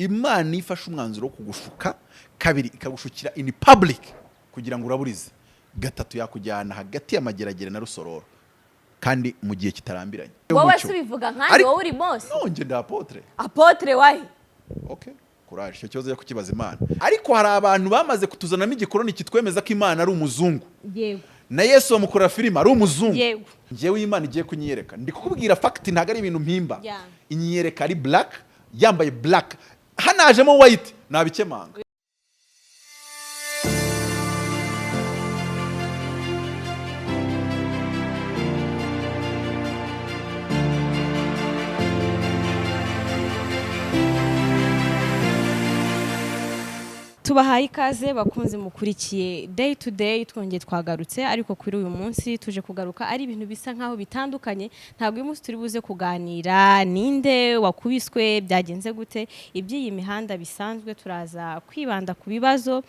Imana ifashe umwanzuro wo kugushuka, kabiri ikagushukira in public kugira ngo uraburize, gatatu yakujyana hagati y'amageragere na rusororo kandi mu gihe kitarambiranye. Wowe subivuga nkandi wowe uri boss? Nonje nda apotre. Apotre wahi? Okay. Courage, icyo kibazo kukibaza Imana. Ariko hari abantu bamaze kutuzanamo igikoroni kitwemeza ko Imana ari umuzungu. Yego. Na Yesu bamukora filime ari umuzungu. Yego. Ngewe Imana igiye kunyereka. Ndi kukubwira fact ntago ari ibintu mpimba. Yeah. Inyereka ari black, yambaye black. Hanajemo white nabikemanga. Tubahaye ikaze bakunze mukurikiye day to day, twongeye twagarutse ariko kuri uyu munsi tuje kugaruka ari ibintu bisa nkaho bitandukanye. Ntabwo uyu munsi turi buze kuganira ninde wakubiswe, byagenze gute, iby'iyi mihanda bisanzwe. Turaza kwibanda ku bibazo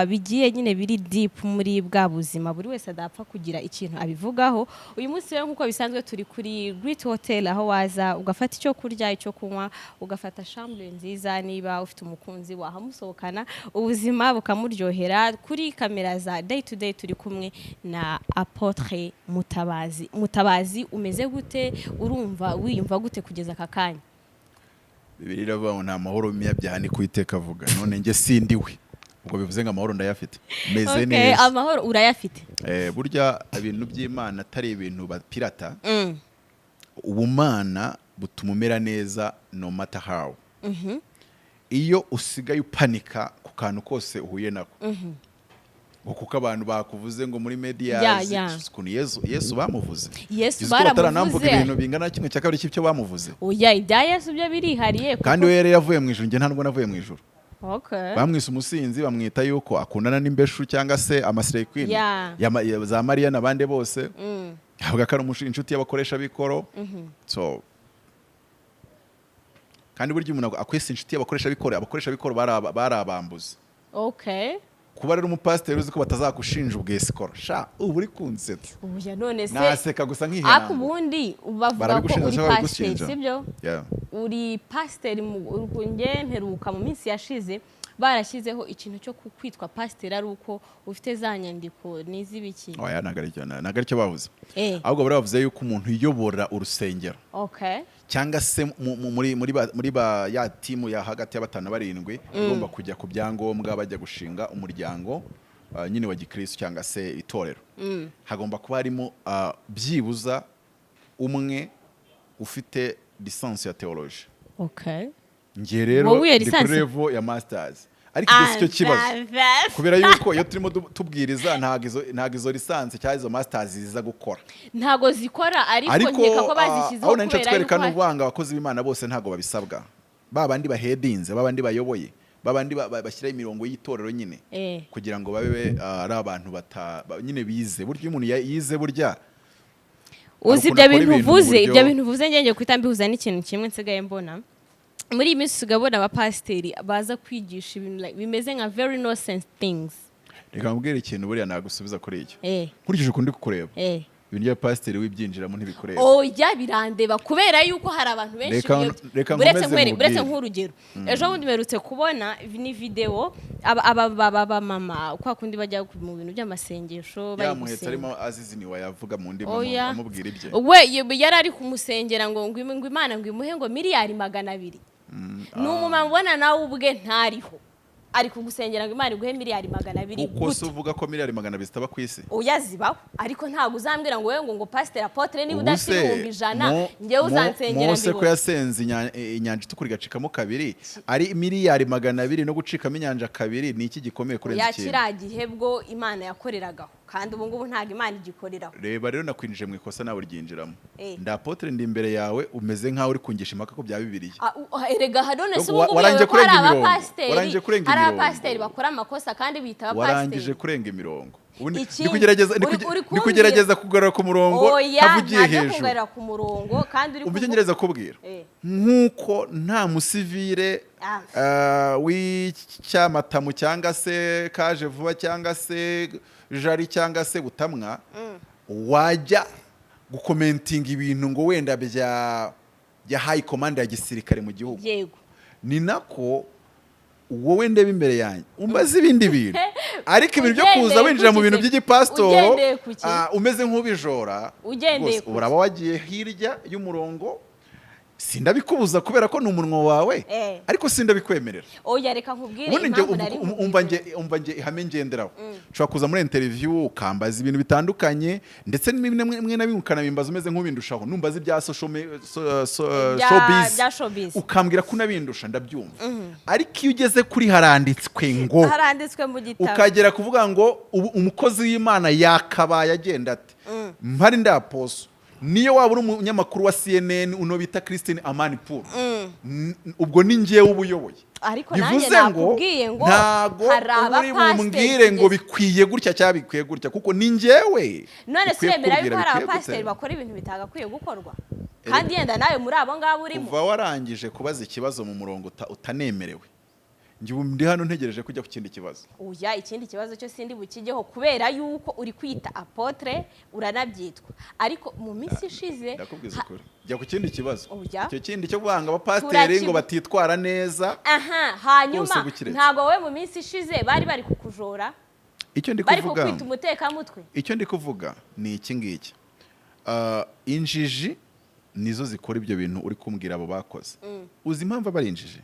bigiye nyine biri deep muri bwa buzima buri wese adapfa kugira ikintu abivugaho. Uyu munsi rero nkuko bisanzwe turi kuri Great Hotel, aho waza ugafata icyo kurya icyo kunywa, ugafata chambre nziza, niba ufite umukunzi wahamusohokana ubuzima bukamuryohera. Kuri kamera za day to day turi kumwe na Apotre Mutabazi. Mutabazi, umeze gute? Urumva wiyumva gute kugeza aka kanya? Bibiri ravuga nta mahoro y'ibyaha ni kuiteka avuga, none nge sindiwe, ubwo bivuze ngo amahoro ndayafite, meze neza. Okay, amahoro urayafite. Burya ibintu by'Imana atari ibintu bapirata. Ubumana butuma umera neza no matter how. Iyo usigaye upanika ku kantu kose uhuye nako, kuko abantu bakuvuze ngo muri media kuni Yesu bamuvuze, Yesu baramuvuze ibintu bingana kimwe cya kabiri cy'icyo bamuvuze. Oya, ibya Yesu byo birihariye kandi we yari yavuye mu ijuru, nge ntabwo navuye mu ijuru. Okay. Bamwise umusinzi, bamwita yuko akundana n'imbeshu cyangwa se amasire queen za Maria n'abande bose. Avuga ko ari inshuti y'abakoresha bikoro. So kandi burya umuntu akwese inshuti y'abakoresha bikoro barabambuze. Okay. Kuba rero umupasiteri uzi ko batazakushinja Abesikoro, sha ubu uri kunsetsa. Ubuya none se naseka gusa nkihena. Ako bundi bavuga ko uri pasiteri, sibyo? Uri pasiteri nge mperuka mu minsi yashize barashyizeho ikintu cyo kwitwa pasiteri ari uko ufite za nyandiko n'izibiki. Oya, nagari cyo bavuze. Ahubwo baravuze yuko umuntu yiyobora urusengero. Okay. Cyangwa se muri ba ya timu ya hagati y'abatanu barindwi ugomba kujya ku byangombwa bajya gushinga umuryango nyine wa gikristo cyangwa se itorero. Hagomba kuba harimo byibuza umwe ufite lisansi ya theology. Okay. Nge rero ndi kuri level ya masters. Ariko icyo kibazo kubera yuko iyo turimo tubwiriza ntago izo lisansi cyangwa izo masters ziza gukora, ntago zikora. Ariko nkeka ko bazishyizeho kubera yuko twerekana ubwanga abakozi b'Imana bose ntago babisabwa. Babandi bahedinze, babandi bayoboye, babandi bashyira imirongo y'itorero nyine kugira ngo babe ari abantu nyine bize. Burya umuntu yize burya uzi ibyo bintu uvuze ngenge kwita mbihuza n'ikintu kimwe nsigaye mbona muri iyi minsi. Ugabona abapasiteri baza kwigisha ibintu bimeze nka very innocent things. Reka mbwira ikintu buriya nagusubiza kuri icyo. Nkurikije uko ndi kukureba, ibintu bya pasiteri wibyinjiramo ntibikureba. Oya, birandeba kubera yuko hari abantu benshi. Buretse nk'urugero, ejo bundi mperutse kubona ni video aba mama kwa kundi bajya mu bintu by'amasengesho bayimuhetse arimo azizini wayavuga mu ndimi amubwira ibye. We yari ari kumusengera ngo Imana ngo imuhe ngo miliyari 200. N'umumama ubona nawe ubwe ntariho ari kugusengera ngo Imana iguhe miliyari 200. Uko se uvuga ko miliyari 200 zitaba ku isi? Oya, zibaho, ariko ntabwo uzambwira ngo wewe ngo pastor Apotre niba udafite 100 ngewe uzansengera. Mose ko yasenze inyanja itukura igacikamo kabiri, ari miliyari 200 no gucikamo inyanja kabiri, ni iki gikomeye kurenza ikintu? Yakira gihebwo Imana yakoreragaho, kandi ubu ngubu ntago Imana igikoreraho. Reba rero nakwinjije mu ikosa nawe ryinjiramo. Nda Apotre ndi imbere yawe umeze nkaho uri kungisha impaka ko bya Bibiliya. Erega hadone se ubwo waranje kurenga abapasiteri bakora amakosa kandi bita abapasiteri. Warangije kurenga imirongo. Ni kugerageza kugarura ku murongo havugiye hejuru. Kugarura ku murongo kandi uri kugerageza kubwira nkuko nta musivire w'icyamatamu cyangwa se kaje vuba cyangwa se jari cyangwa se butamwa wajya gukomentinga ibintu ngo wenda bya high command ya gisirikare mu gihugu. Yego. Ni nako wowe ndeba imbere yanjye umbaze ibindi bintu ariko ibintu byo kuza winjira mu bintu by'igipasitoro umeze nk'ubijora uraba wagiye hirya y'umurongo sindabikubuza kubera ko ni umunwa wawe ariko sindabikwemerera oya reka nkubwire umva nge ihame ngenderaho ushobora kuza muri interview ukambaza ibintu bitandukanye ndetse n'imwe na bimwe ukanabimbaza umeze nk'ubindushaho numbaza ibya showbiz ukambwira ko unabindusha ndabyumva ariko iyo ugeze kuri haranditswe mu gitabo ukagera kuvuga ngo umukozi w'Imana yakabaye agenda ati mpari ndaposo niyo waba uri umunyamakuru wa CNN uno bita Christine Amanipur ubwo ni njyewe ubuyoboye bivuze ngo ntago uri bumbwire ngo bikwiye gutya cyangwa bikwiye gutya kuko ni njyewe none twemera yuko hari abapasiteri bakora ibintu bitagakwiye gukorwa kandi yenda nawe muri abo ngabo urimo kuva warangije kubaza ikibazo mu murongo utanemerewe ndi hano ntegereje kujya ku kindi kibazo uya ikindi kibazo cyo sindi bukigeho kubera yuko uri kwita apotre uranabyitwa ariko mu minsi ishize ndakubwiza ukuri jya ku kindi kibazo icyo kindi cyo guhanga abapasiteri ngo batitwara neza hanyuma ntago we mu minsi ishize bari kukujora icyo ndi kuvuga bari kukwita umutekamutwe icyo ndi kuvuga ni iki ngiki injiji nizo zikora ibyo bintu uri kumbwira abo bakoze uzi impamvu bari injiji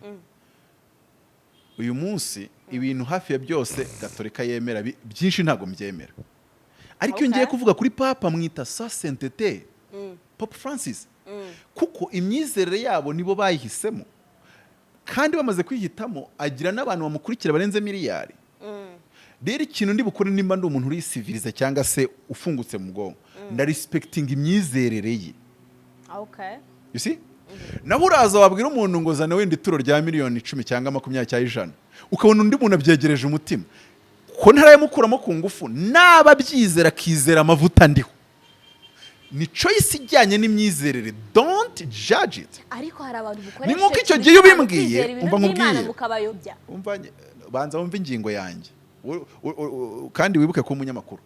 uyu munsi ibintu hafi ya byose gatolika yemera byinshi ntago mbyemera ariko iyo ngiye kuvuga kuri papa mwita sa saintete Papa Francis kuko imyizerere yabo nibo bayihisemo kandi bamaze kwihitamo agira n'abantu bamukurikira barenze miliyari rero ikintu ndi bukore nimba ndi umuntu uri civilize cyangwa se ufungutse mu bwonko nda respecting imyizerere ye you see naho uraza wabwira umuntu ngo zana wenda ituro rya miliyoni 10 cyangwa 20 cyangwa 100 ukabona undi muntu abyegereje umutima ko ntarayamukuramo ku ngufu naba byizera kizera amavuta ndiho ni choice ijyanye n'imyizerere don't judge it ariko hari abantu bukoresha ni nkuko icyo gihe ubimbwiye umva nkubwiye umva banza wumva ingingo yanjye kandi wibuke ko umunyamakuru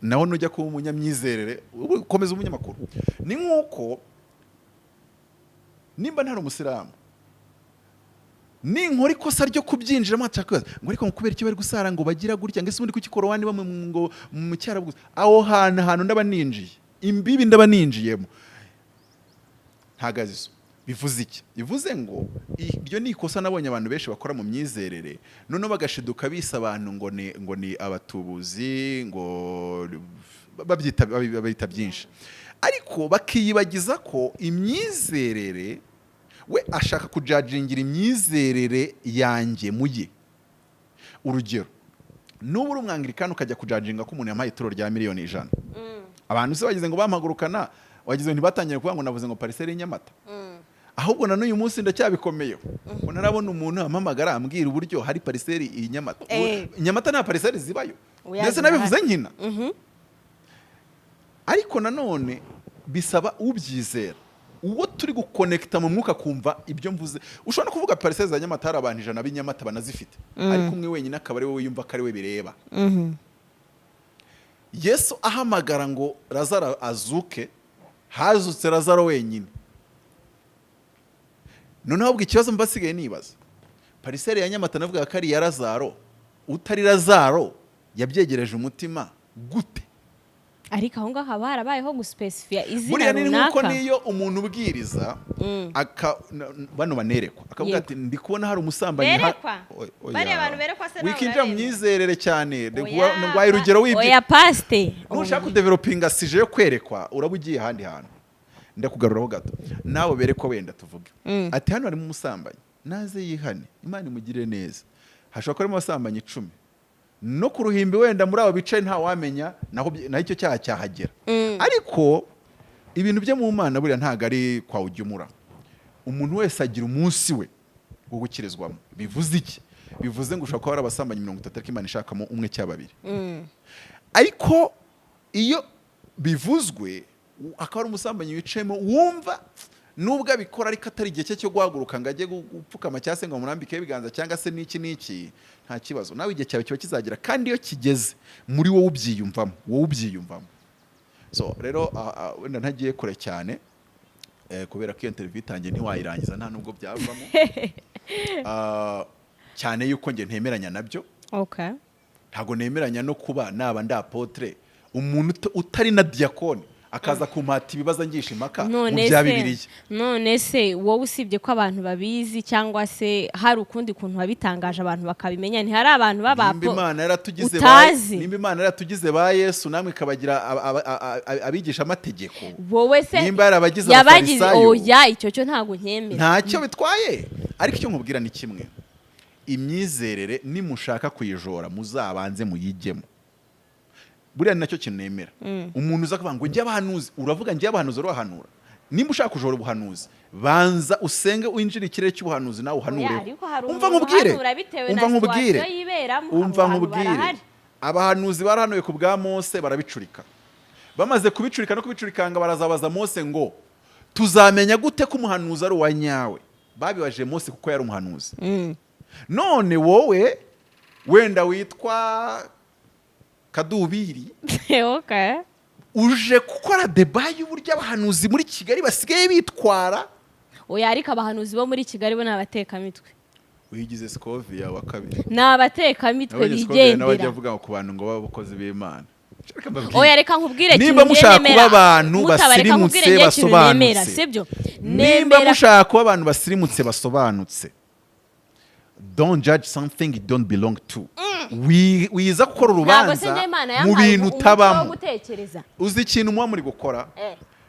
naho nujya kuba umunyamyizerere ukomeza umunyamakuru ni nkuko nimba ntari umusiramu ni nkora ikosa ryo kubyinjiramo atakaza ngo ariko kubera icyo bari gusara ngo bagira gutya ngese ubundi kukikoro wandi bamwe ngo mu cyarabuze aho hantu ndaba ninjiye imbibi ndaba ninjiyemo ntagaziso bivuze iki bivuze ngo iryo ni ikosa nabonye abantu benshi bakora mu myizerere none bagashiduka bisa abantu ngo ni abatubuzi ngo babyita byinshi ariko bakiyibagiza ko imyizerere we ashaka kujajingira imyizerere yanjye muye urugero nubu uri umwangirikani ukajya kujajinga ko umuntu yamaye ituro rya miliyoni 100 abantu se bagize ngo bampagurukana wagize ngo ntibatangiye kuvuga ngo navuze ngo pariseri y'inyamata ahubwo na n'uyu munsi ndacyabikomeyeho ngo narabona umuntu ampamagara ambwira uburyo hari pariseri y'inyamata inyamata nta pariseri zibayo ndetse nabivuze nkina ariko nanone bisaba ubyizera uwo turi gukonekita mu mwuka kumva ibyo mvuze ushobora no kuvuga pariseri za Nyamata hari abantu 100 b'inyamata banazifite ariko umwe wenyine akaba ari we yumva ko ari we bireba Yesu ahamagara ngo Lazaro azuke hazutse Lazaro wenyine noneho ubwo ikibazo mbasigaye nibaza pariseri ya Nyamata navuga ko ari ya Lazaro utari Lazaro yabyegereje umutima gute ariko aho ngaho haba harabayeho guspecifya izina runaka buriya ni nkuko niyo umuntu ubwiriza bano banerekwa akavuga ati ndi kubona hari umusambanyi bari abantu berekwa se nawe wikinjira mu myizerere cyane ngwaye urugero w'ibyo oya paste nushaka kudevelopinga sije yo kwerekwa urabugiye handi hantu ndakugaruraho gato nawe berekwa wenda tuvuge ati hano harimo umusambanyi naze yihane Imana imugire neza hashobora kuba umusambanyi 10 no kuruhimbi wenda muri abo bicaye nta wamenya naho icyo cyaha cyahagera ariko ibintu byo mu Mana buriya ntago ari kwa ujyumura umuntu wese agira umunsi we wo gukirizwamo bivuze iki bivuze ngo ushobora kuba arabasambanyi 30 ariko Imana ishakamo umwe cyangwa babiri ariko iyo bivuzwe akaba ari umusambanyi wicayemo wumva nubwo abikora ariko atari igihe cye cyo guhaguruka ngo ajye gupfukama cyangwa se ngo murambike ibiganza cyangwa se n'iki nta kibazo nawe igihe cyawe kiba kizagira kandi iyo kigeze muri wowe ubyiyumvamo so rero wenda ntagiye kure cyane kubera ko iyo interview itangiye ntiwayirangiza nta nubwo byavamo cyane yuko nge ntemeranya nabyo. Okay. Ntago nemeranya no kuba naba nda apotre umuntu utari na diakone akaza kumpata ibibazo ngisha impaka mu bya Bibiliya. None se wowe usibye ko abantu babizi cyangwa se hari ukundi kuntu babitangaje abantu bakabimenya, ntihari abantu nimba Imana yaratugize ba Yesu namwe ikabagira abigisha amategeko. Wowe se nimba yarabagize abafarisayo oya icyo cyo ntago nkemera. Ntacyo bitwaye, ariko icyo nkubwira ni kimwe, imyizerere nimushaka kuyijora muzabanze muyigemo. Buriya nacyo kintu nemera. Umuntu uza kuvuga ngo njye abahanuzi, uravuga njye abahanuzi urahanura. Nimba ushaka kujora ubuhanuzi, banza usenge winjira ikirere cy'ubuhanuzi nawe uhanure. Umva nkubwire. Abahanuzi barahanuye ku bwa Mose barabicurika. Bamaze kubicurika no kubicurikanga barazabaza Mose ngo tuzamenya gute ko umuhanuzi ari uwa nyawe? Babibaje Mose kuko yari umuhanuzi. None wowe wenda witwa Kadubiri okay, uje gukora debate y'uburyo abahanuzi muri Kigali basigaye bitwara. Oya ariko abahanuzi bo muri Kigali bo nabateka mitwe. Uyigize Scovia wa kabiri. Nabateka mitwe bigendera. Nabajya avuga ku bantu ngo babakozi b'Imana. Oya reka nkubwire nimba mushaka kuba abantu basirimutse basobanutse. Nimba mushaka kuba abantu basirimutse basobanutse. Don't judge something you don't belong to. Wiza gukora urubanza mu bintu utabamo. Uzi ikintu muba muri gukora?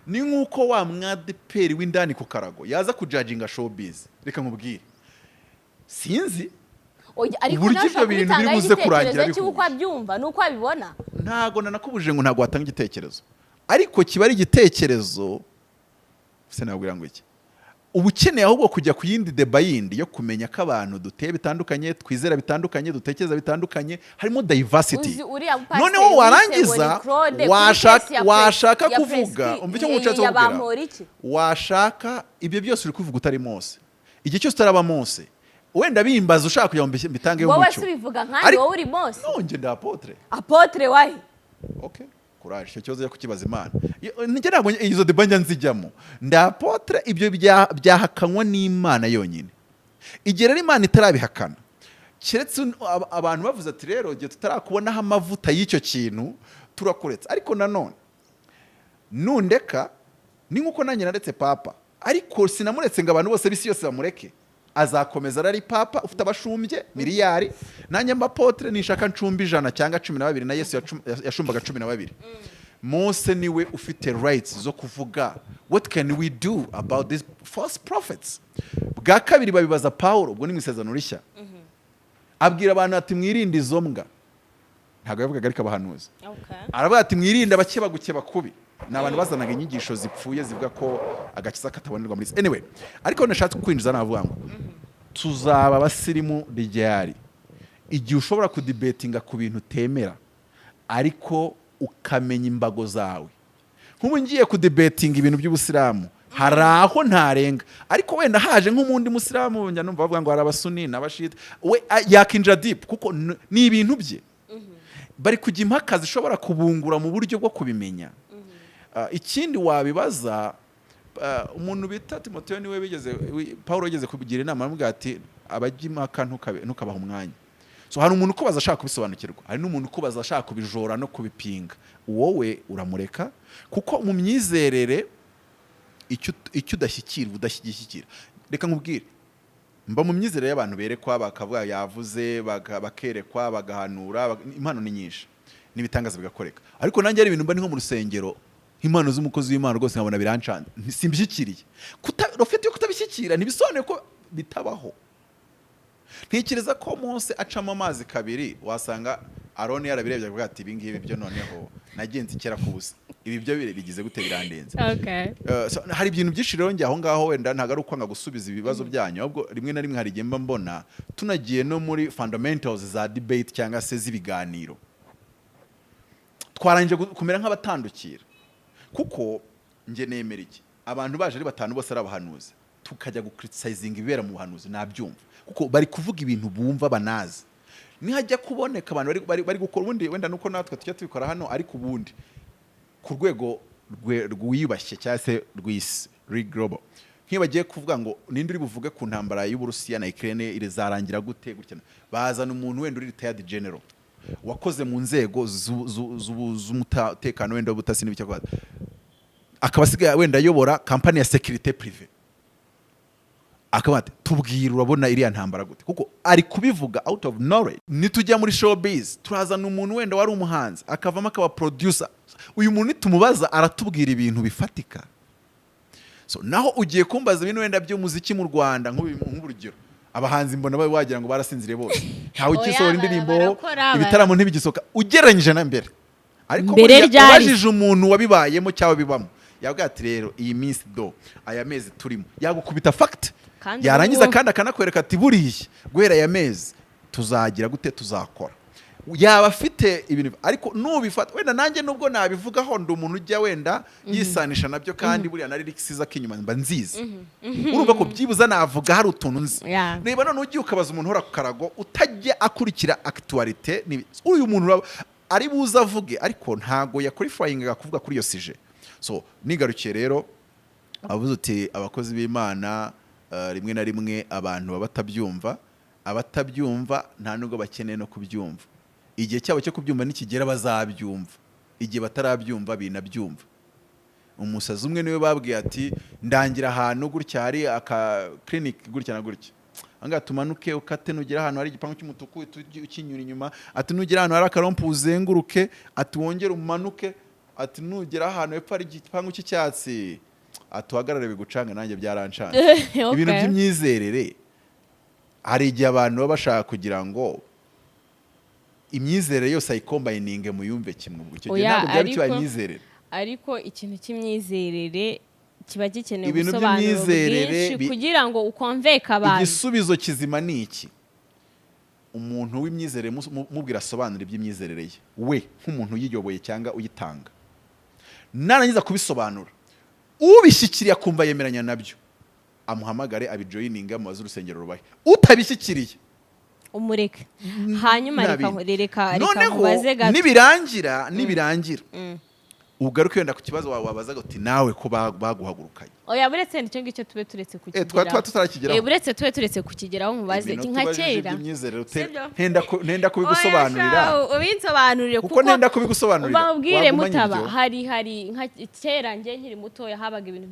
Ni nk'uko wa mwadeperi w'indani ku karago yaza kujudginga showbiz. Reka nkubwire, sinzi uburyo ibyo bintu biri buze kurangira uko abyumva nuko abibona. Ntago nanakubujije ngo ntago watanga igitekerezo, ariko kiba ari igitekerezo se nabwira ngo iki, ubu ukeneye ahubwo kujya ku yindi deba yindi yo kumenya ko abantu duteye bitandukanye, twizera bitandukanye, dutekereza bitandukanye, harimo diversity. Noneho warangiza washaka kuvuga umva icyo ngucatse kuvugira, washaka ibyo byose uri kuvuga utari Mose, igihe cyose utaraba Mose, wenda bimbaza ushaka kugira ngo mbitange umucyo. Wowe subivuga nkandi wowe uri Mose. Nonge nda apotre. Apotre wahi? Okay. Courage, icyo kibazo cyo kukibaza Imana. Nige ntabwo izo debanya nzijyamo. Nda apotre ibyo byahakanywa n'Imana yonyine. Igihe rero Imana itarabihakana, kiretse abantu bavuze ati rero igihe tutarakubonaho amavuta y'icyo kintu turakuretse. Ariko nanone nundeka ni nkuko nanjye naretse papa, ariko sinamuretse ngo abantu bose bisi yose bamureke. Azakomeza ari papa ufite abashumbye miliyari, nanjye mbapotre nishaka ncumbi 100 cyangwa 12 na Yesu yashumbaga 12. Mose niwe ufite rights zo kuvuga what can we do about these false prophets. Bwa kabiri babibaza Paulo ubwo ni mwisezano rishya, abwira abantu ati mwirinde izo mbwa. Ntago yavugaga ariko abahanuzi. Aravuga ati mwirinde abakeba gukeba kubi. N'abantu bazanaga inyigisho zipfuye zivuga ko agakiza katabonerwa muri. Anyway, ariko nashatse kwinjiza navuga ngo tuzaba basirimu ryari igihe ushobora kudebatinga ku bintu temera ariko ukamenya imbago zawe. Nk'ubu ngiye kudebatinga ibintu by'ubusiramu, hari aho ntarenga, ariko wenda haje nk'umundi musiramu njya numva bavuga ngo hari abasuni n'abashita, we yakinjira deep kuko ni ibintu bye. Bari kujya impaka zishobora kubungura mu buryo bwo kubimenya. Ikindi wabibaza umuntu bita Timoteyo niwe bigeze Paulo yigeze kubigira inama aramubwira ati abajya impaka ntukabaha umwanya. So hari umuntu uko bazashaka kubisobanukirwa, hari n'umuntu uko bazashaka kubijora no kubipinga. Wowe uramureka kuko mu myizerere icyo udashyigikira. Reka nkubwire, mba mu myizerere y'abantu berekwa bakavuga yavuze bakerekwa bagahanura, impano ni nyinshi n'ibitangaza bigakoreka. Ariko nanjye ari ibintu mba ni nko mu rusengero, impano z'umukozi w'Imana rwose nkabona birancana, simbishyikiriye. Ufite yo kutabishyikira ntibisobanuye ko bitabaho. Ntekereza ko Mose acamo amazi kabiri, wasanga Aroni yarabirebye avuga ati ibi ngibi byo noneho nagenze kera kubusa, ibi byo bigize gute birandenze. Hari ibintu byinshi rero njye aho ngaho wenda ntago ari ukwanga gusubiza ibibazo byanyu, ahubwo rimwe na rimwe hari igihe mba mbona tunagiye no muri fundamentals za debate cyangwa se z'ibiganiro, twarangije kumera nk'abatandukira. Kuko nge nemera iki, abantu baje ari batanu bose ari abahanuzi, tukajya gucriticizinga ibibera mu buhanuzi nabyumva, kuko bari kuvuga ibintu bumva banazi. Nihajya kuboneka abantu bari gukora ubundi wenda nuko natwe tujya tubikora hano, ariko ubundi ku rwego rwiyubashye cyangwa se rw'isi global, nk'iyo bagiye kuvuga ngo ninde uri buvuge ku ntambara y'Uburusiya na Ukraine irizarangira gute gutya, bazana umuntu wenda uri retired general wakoze mu nzego z'umutekano wenda w'ubutasi n'ibicyo kwaza, akaba asigaye wenda ayobora kampani ya security privé, akaba ati tubwira urabona iriya ntambara gute, kuko ari kubivuga out of knowledge. Nitujya muri showbiz turazana umuntu wenda wari umuhanzi akavamo akaba producer, uyu muntu nitumubaza aratubwira ibintu bifatika. So naho ugiye kumbaza ibintu wenda by'umuziki mu Rwanda nk'urugero, abahanzi mbona bawe wagira ngo barasinzire bose, ntawe ukisohora indirimbo, ibitaramo ntibigisoka ugereranyije na mbere. Ariko ubajije umuntu wabibayemo cyangwa bibamo, yavuga ati rero iyi minsi aya mezi turimo, yagukubita fact, yarangiza kandi akanakwereka ati buriya guhera aya mezi tuzagira gute, tuzakora. Yaba afite ibintu, ariko nubifata wenda nanjye nubwo nabivugaho ndi umuntu ujya wenda yisanisha nabyo, kandi buriya na lyrics z'akinyuma mba nziza, urumva ko byibuza navuga hari utuntu nzi. Niba none ugiye ukabaza umuntu hora ku karago utajya akurikira actualité, uyu muntu ari buza avuge ariko ntago yaqualifyinga kuvuga kuri iyo sije. So nigarukiye rero avuze uti abakozi b'Imana rimwe na rimwe abantu abatabyumva nta nubwo bakeneye no kubyumva. Igihe cyabo cyo kubyumva nikigera bazabyumva, igihe batarabyumva binabyumva. Umusazi umwe niwe babwiye ati ndangira ahantu gutya hari aka clinic gutya na gutya, anga tumanuke ukate nugera ahantu hari igipangu cy'umutuku ukinyura inyuma, ati nugera ahantu hari akarompo uzenguruke, ati wongere umanuke, ati nugera ahantu hepfo hari igipangu cy'icyatsi, atuhagarare bigucanga. Nanjye byarancanga. Ibintu by'imyizerere hari igihe abantu baba bashaka kugira ngo imyizerere yose ayikombayininge muyumve kimwe, icyo gihe ntabwo byaba kibaye imyizerere. Ariko ikintu cy'imyizerere kiba gikeneye ubusobanuro bwinshi kugira ngo ukonveka abantu. Igisubizo kizima ni iki? Umuntu w'imyizerere mubwira asobanura iby'imyizerere ye we nk'umuntu yiyoboye cyangwa uyitanga, narangiza kubisobanura ubishyikiriye akumva yemeranya nabyo, amuhamagare abijoyininga mu baz'urusengero rubahe. Utabishyikiriye umureke, hanyuma reka mubaze gato. Nibirangira ugaruke wenda ku kibazo wabazaga uti nawe ko baguhagurukanye. Oya buretse nicyo ngicyo tube turetse kukigeraho. Twa tutarakigeraho. Buretse tube turetse kukigeraho mubaze nka kera. Ntenda kubigusobanurira. Ubinsobanurire kuko ntenda kubigusobanurira. Bambwire Mutaba, hari nka kera nge nkiri muto yahabaga ibintu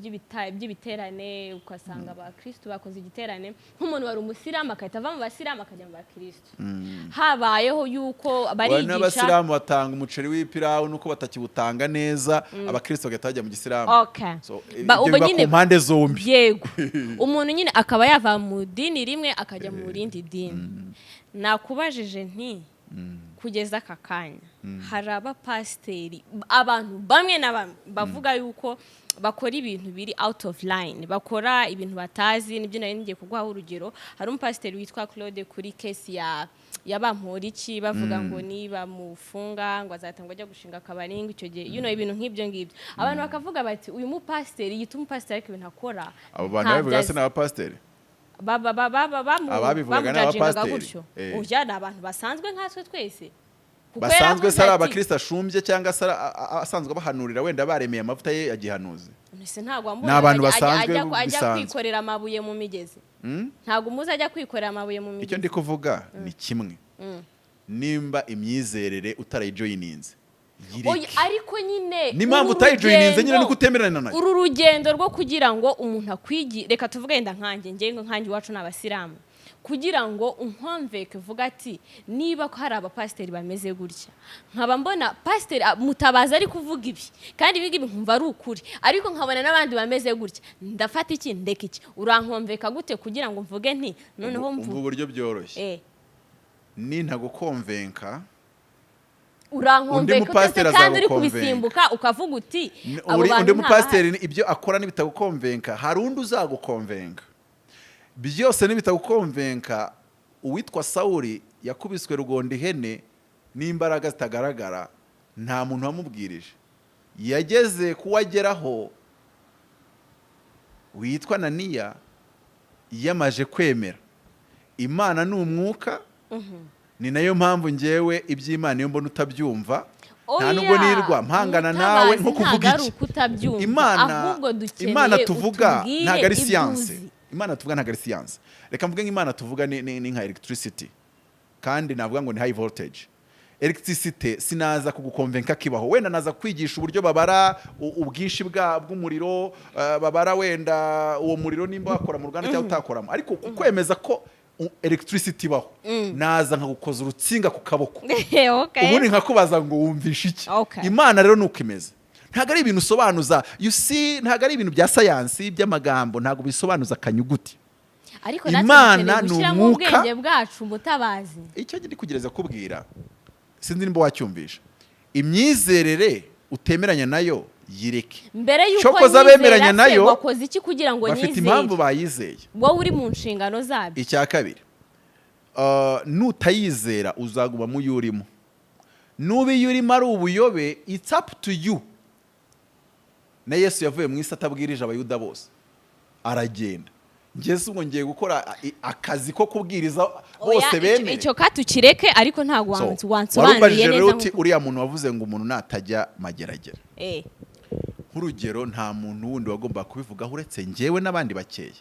by'ibiterane, ukasanga abakristo bakoze igiterane, nk'umuntu wari umusiramu akahita ava mu basiramu akajya mu bakristo. Habayeho yuko barigisha n'abasiramu batanga umuceri w'ipirawu nuko batakibutanga neza, abakristo bagahita bajya mu gisiramu. Okay. So ku mpande zombi. Yego. Umuntu nyine akaba yava mu dini rimwe akajya mu rindi dini. Nakubajije nti kugeza aka kanya hari abapasiteri, abantu bamwe na bamwe bavuga yuko bakora ibintu biri out of line, bakora ibintu batazi. Nibyo nari ngiye kuguha urugero. Hari umupasiteri witwa Claude kuri case Yabamporiki bavuga ngo niba mufunga ngo azatangwa ajya gushinga akabaringa, icyo gihe ibintu nk'ibyo ngibyo abantu bakavuga bati uyu mupasiteri yita umupasiteri ariko ibintu akora. Abo bantu bavuga se n'abapasiteri ababivugaga n'abapasiteri. Ujya ni abantu basanzwe nkatwe twese, basanzwe sari abakristo ashumbye cyangwa asanzwe bahanurira wenda baremeye amavuta ye yagihanuze. Ni abantu basanzwe ajya kwikorera amabuye mu migezi. Ntabwo umuze ajya kwikorera amabuye mu migezi. Icyo ndi kuvuga ni kimwe. Nimba imyizerere utarayijoyininze ariko nyine n'impamvu utayijoyininze nyine nuko utemerana nayo. Uru rugendo rwo kugira ngo umuntu akwigi, reka tuvuge yenda nkanjye iwacu n'abasiramu, kugira ngo unkonveke vuga ati niba ko hari abapasiteri bameze gutya, nkaba mbona pasiteri Mutabazi ari kuvuga ibi kandi ibi nkumva ari ukuri, ariko nkabona n'abandi bameze gutya, ndafata iki ndeka iki, urankonveka gute kugira ngo mvuge nti noneho mvuga uburyo byoroshye. Ni ntagukonvenka urankonveka kandi uri kubisimbuka ukavuga uti abo bantu undi mupasiteri ibyo akora nibitagukonvenka hari undi uzagukonvenka. Byose nibitagukonvenka. Uwitwa Sawuli yakubiswe rugondo ihene n'imbaraga zitagaragara, nta muntu wamubwirije. Yageze kuwageraho witwa Ananiya yamaje kwemera Imana ni umwuka. Ni nayo mpamvu ngewe iby'Imana iyo mbona utabyumva nta nubwo nirwa mpangana nawe nko kuvuga iki. Imana tuvuga ntago ari science. Imana tuvuga ntago ari science. Reka mvuge nk'Imana tuvuga ni nka electricity, kandi navuga ngo ni high voltage. Electricity sinaza kugukonvenka kibaho, wenda naza kwigisha uburyo babara ubwinshi bw'umuriro, babara wenda uwo muriro nimba wakora mu ruganda cyangwa utakoramo, ariko kwemeza ko electricity baho naza nkagukoza urutsinga ku kaboko. Ubundi nkakubaza ngo wumvisha iki. Imana rero nuko imeze, ntago ari ibintu usobanuza, you see, ntago ari ibintu bya science by'amagambo, ntago bisobanuza akanyuguti. Ariko Imana ni umwuka ubwenge bwacu Mutabazi. Icyo ngiri kugereza kubwira, sinzi nimba wacyumvisha, imyizerere utemeranya nayo yireke. Mbere yuko abemeranya nayo bakoze iki kugira ngo nyizere? Bafite impamvu bayizeye. Wowe uri mu nshingano zabyo. Icya kabiri, nutayizera uzaguma mu yurimo. Nubi yurimo ari ubuyobe, it's up to you. Na Yesu yavuye mu isi atabwirije abayuda bose, aragenda. Ngeze ubwo ngiye gukora akazi ko kubwiriza bose bemeye. Icyo katukireke, ariko ntago wansobanuriye neza nkuko uriya muntu wavuze ngo umuntu natajya mageragera. Nk'urugero, nta muntu wundi wagomba kubivugaho uretse njyewe n'abandi bakeya.